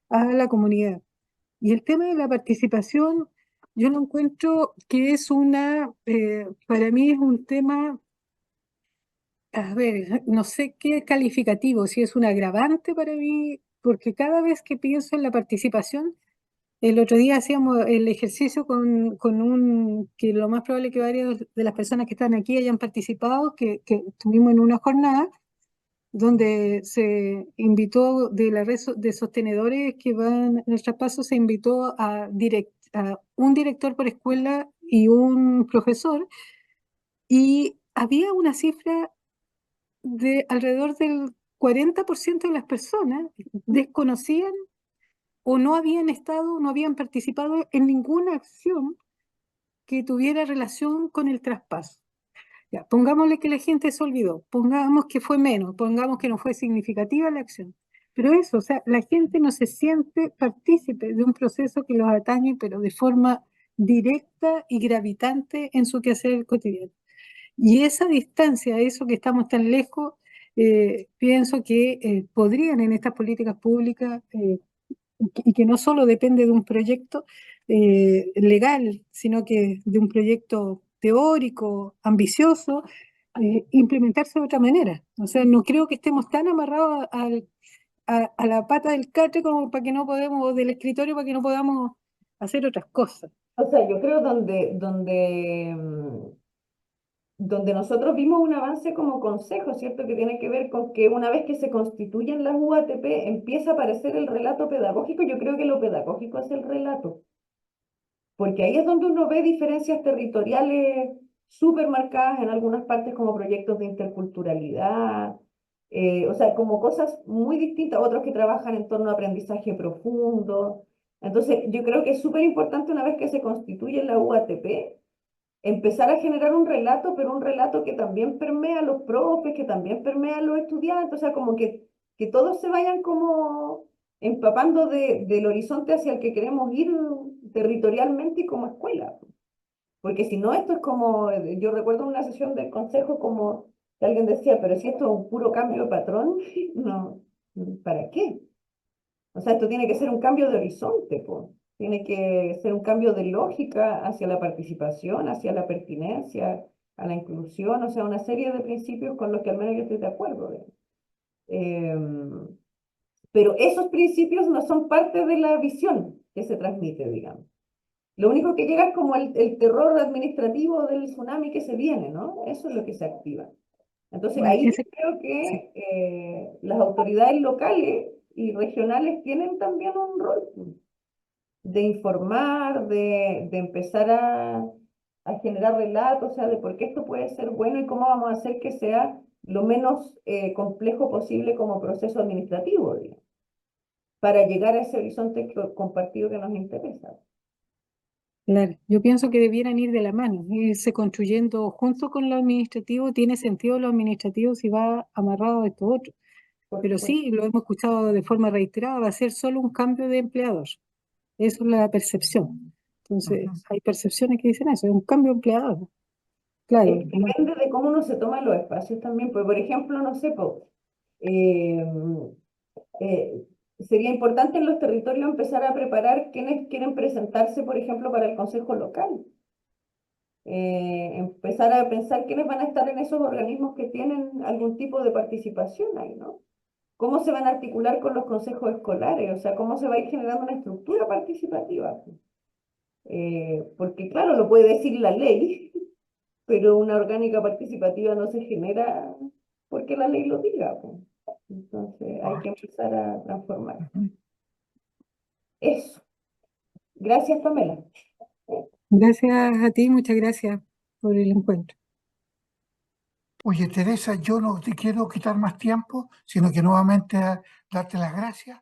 a la comunidad. Y el tema de la participación, yo lo encuentro que es para mí es un tema, a ver, no sé qué calificativo, si es un agravante para mí, porque cada vez que pienso en la participación, El otro día hacíamos el ejercicio que lo más probable es que varias de las personas que están aquí hayan participado, que estuvimos en una jornada donde se invitó de la red de sostenedores que van en el traspaso, se invitó a un director por escuela y un profesor, y había una cifra de alrededor del 40% de las personas desconocían o no habían estado, no habían participado en ninguna acción que tuviera relación con el traspaso. Ya, pongámosle que la gente se olvidó, pongamos que fue menos, pongamos que no fue significativa la acción. Pero eso, o sea, la gente no se siente partícipe de un proceso que los atañe, pero de forma directa y gravitante en su quehacer cotidiano. Y esa distancia, eso que estamos tan lejos, pienso que podrían en estas políticas públicas, y que no solo depende de un proyecto legal, sino que de un proyecto teórico, ambicioso, implementarse de otra manera. O sea, no creo que estemos tan amarrados a la pata del catre como para que no podemos, o del escritorio, para que no podamos hacer otras cosas. O sea, yo creo donde nosotros vimos un avance como consejo, ¿cierto? Que tiene que ver con que una vez que se constituyen las UATP empieza a aparecer el relato pedagógico. Yo creo que lo pedagógico es el relato, porque ahí es donde uno ve diferencias territoriales súper marcadas en algunas partes como proyectos de interculturalidad, o sea, como cosas muy distintas, otros que trabajan en torno a aprendizaje profundo. Entonces, yo creo que es súper importante una vez que se constituye la UATP, empezar a generar un relato, pero un relato que también permea a los profes, que también permea a los estudiantes, o sea, como que todos se vayan como empapando del horizonte hacia el que queremos ir territorialmente y como escuela. Porque si no, esto es como, yo recuerdo una sesión del consejo como que alguien decía, pero si esto es un puro cambio de patrón, no, ¿para qué? O sea, esto tiene que ser un cambio de horizonte, pues. Tiene que ser un cambio de lógica hacia la participación, hacia la pertinencia, a la inclusión, o sea, una serie de principios con los que al menos yo estoy de acuerdo. Pero esos principios no son parte de la visión que se transmite, digamos. Lo único que llega es como el terror administrativo del tsunami que se viene, ¿no? Eso es lo que se activa. Entonces, Bueno, ahí yo creo sí. que las autoridades locales y regionales tienen también un rol de informar, de empezar a generar relatos, o sea, de por qué esto puede ser bueno y cómo vamos a hacer que sea lo menos complejo posible como proceso administrativo, digamos, para llegar a ese horizonte compartido que nos interesa. Claro, yo pienso que debieran ir de la mano, irse construyendo junto con lo administrativo. Tiene sentido lo administrativo si va amarrado a esto otro. Por Pero supuesto. sí, lo hemos escuchado de forma reiterada, va a ser solo un cambio de empleador. Eso es la percepción. Entonces, Ujú. hay percepciones que dicen eso, es un cambio de empleador. Es Claro, que depende de cómo uno se toma los espacios también. Pues, por ejemplo, no sé, pues, eh, eh, sería importante en los territorios empezar a preparar quienes quieren presentarse, por ejemplo, para el consejo local. Empezar a pensar quiénes van a estar en esos organismos que tienen algún tipo de participación ahí, ¿no? ¿Cómo se van a articular con los consejos escolares? O sea, ¿cómo se va a ir generando una estructura participativa? Porque claro, lo puede decir la ley, pero una orgánica participativa no se genera porque la ley lo diga, pues. Entonces hay que empezar a transformar. Ujú. Eso. Gracias, Pamela. gracias a ti, muchas gracias por el encuentro. Oye, Teresa, yo no te quiero quitar más tiempo, sino que nuevamente darte las gracias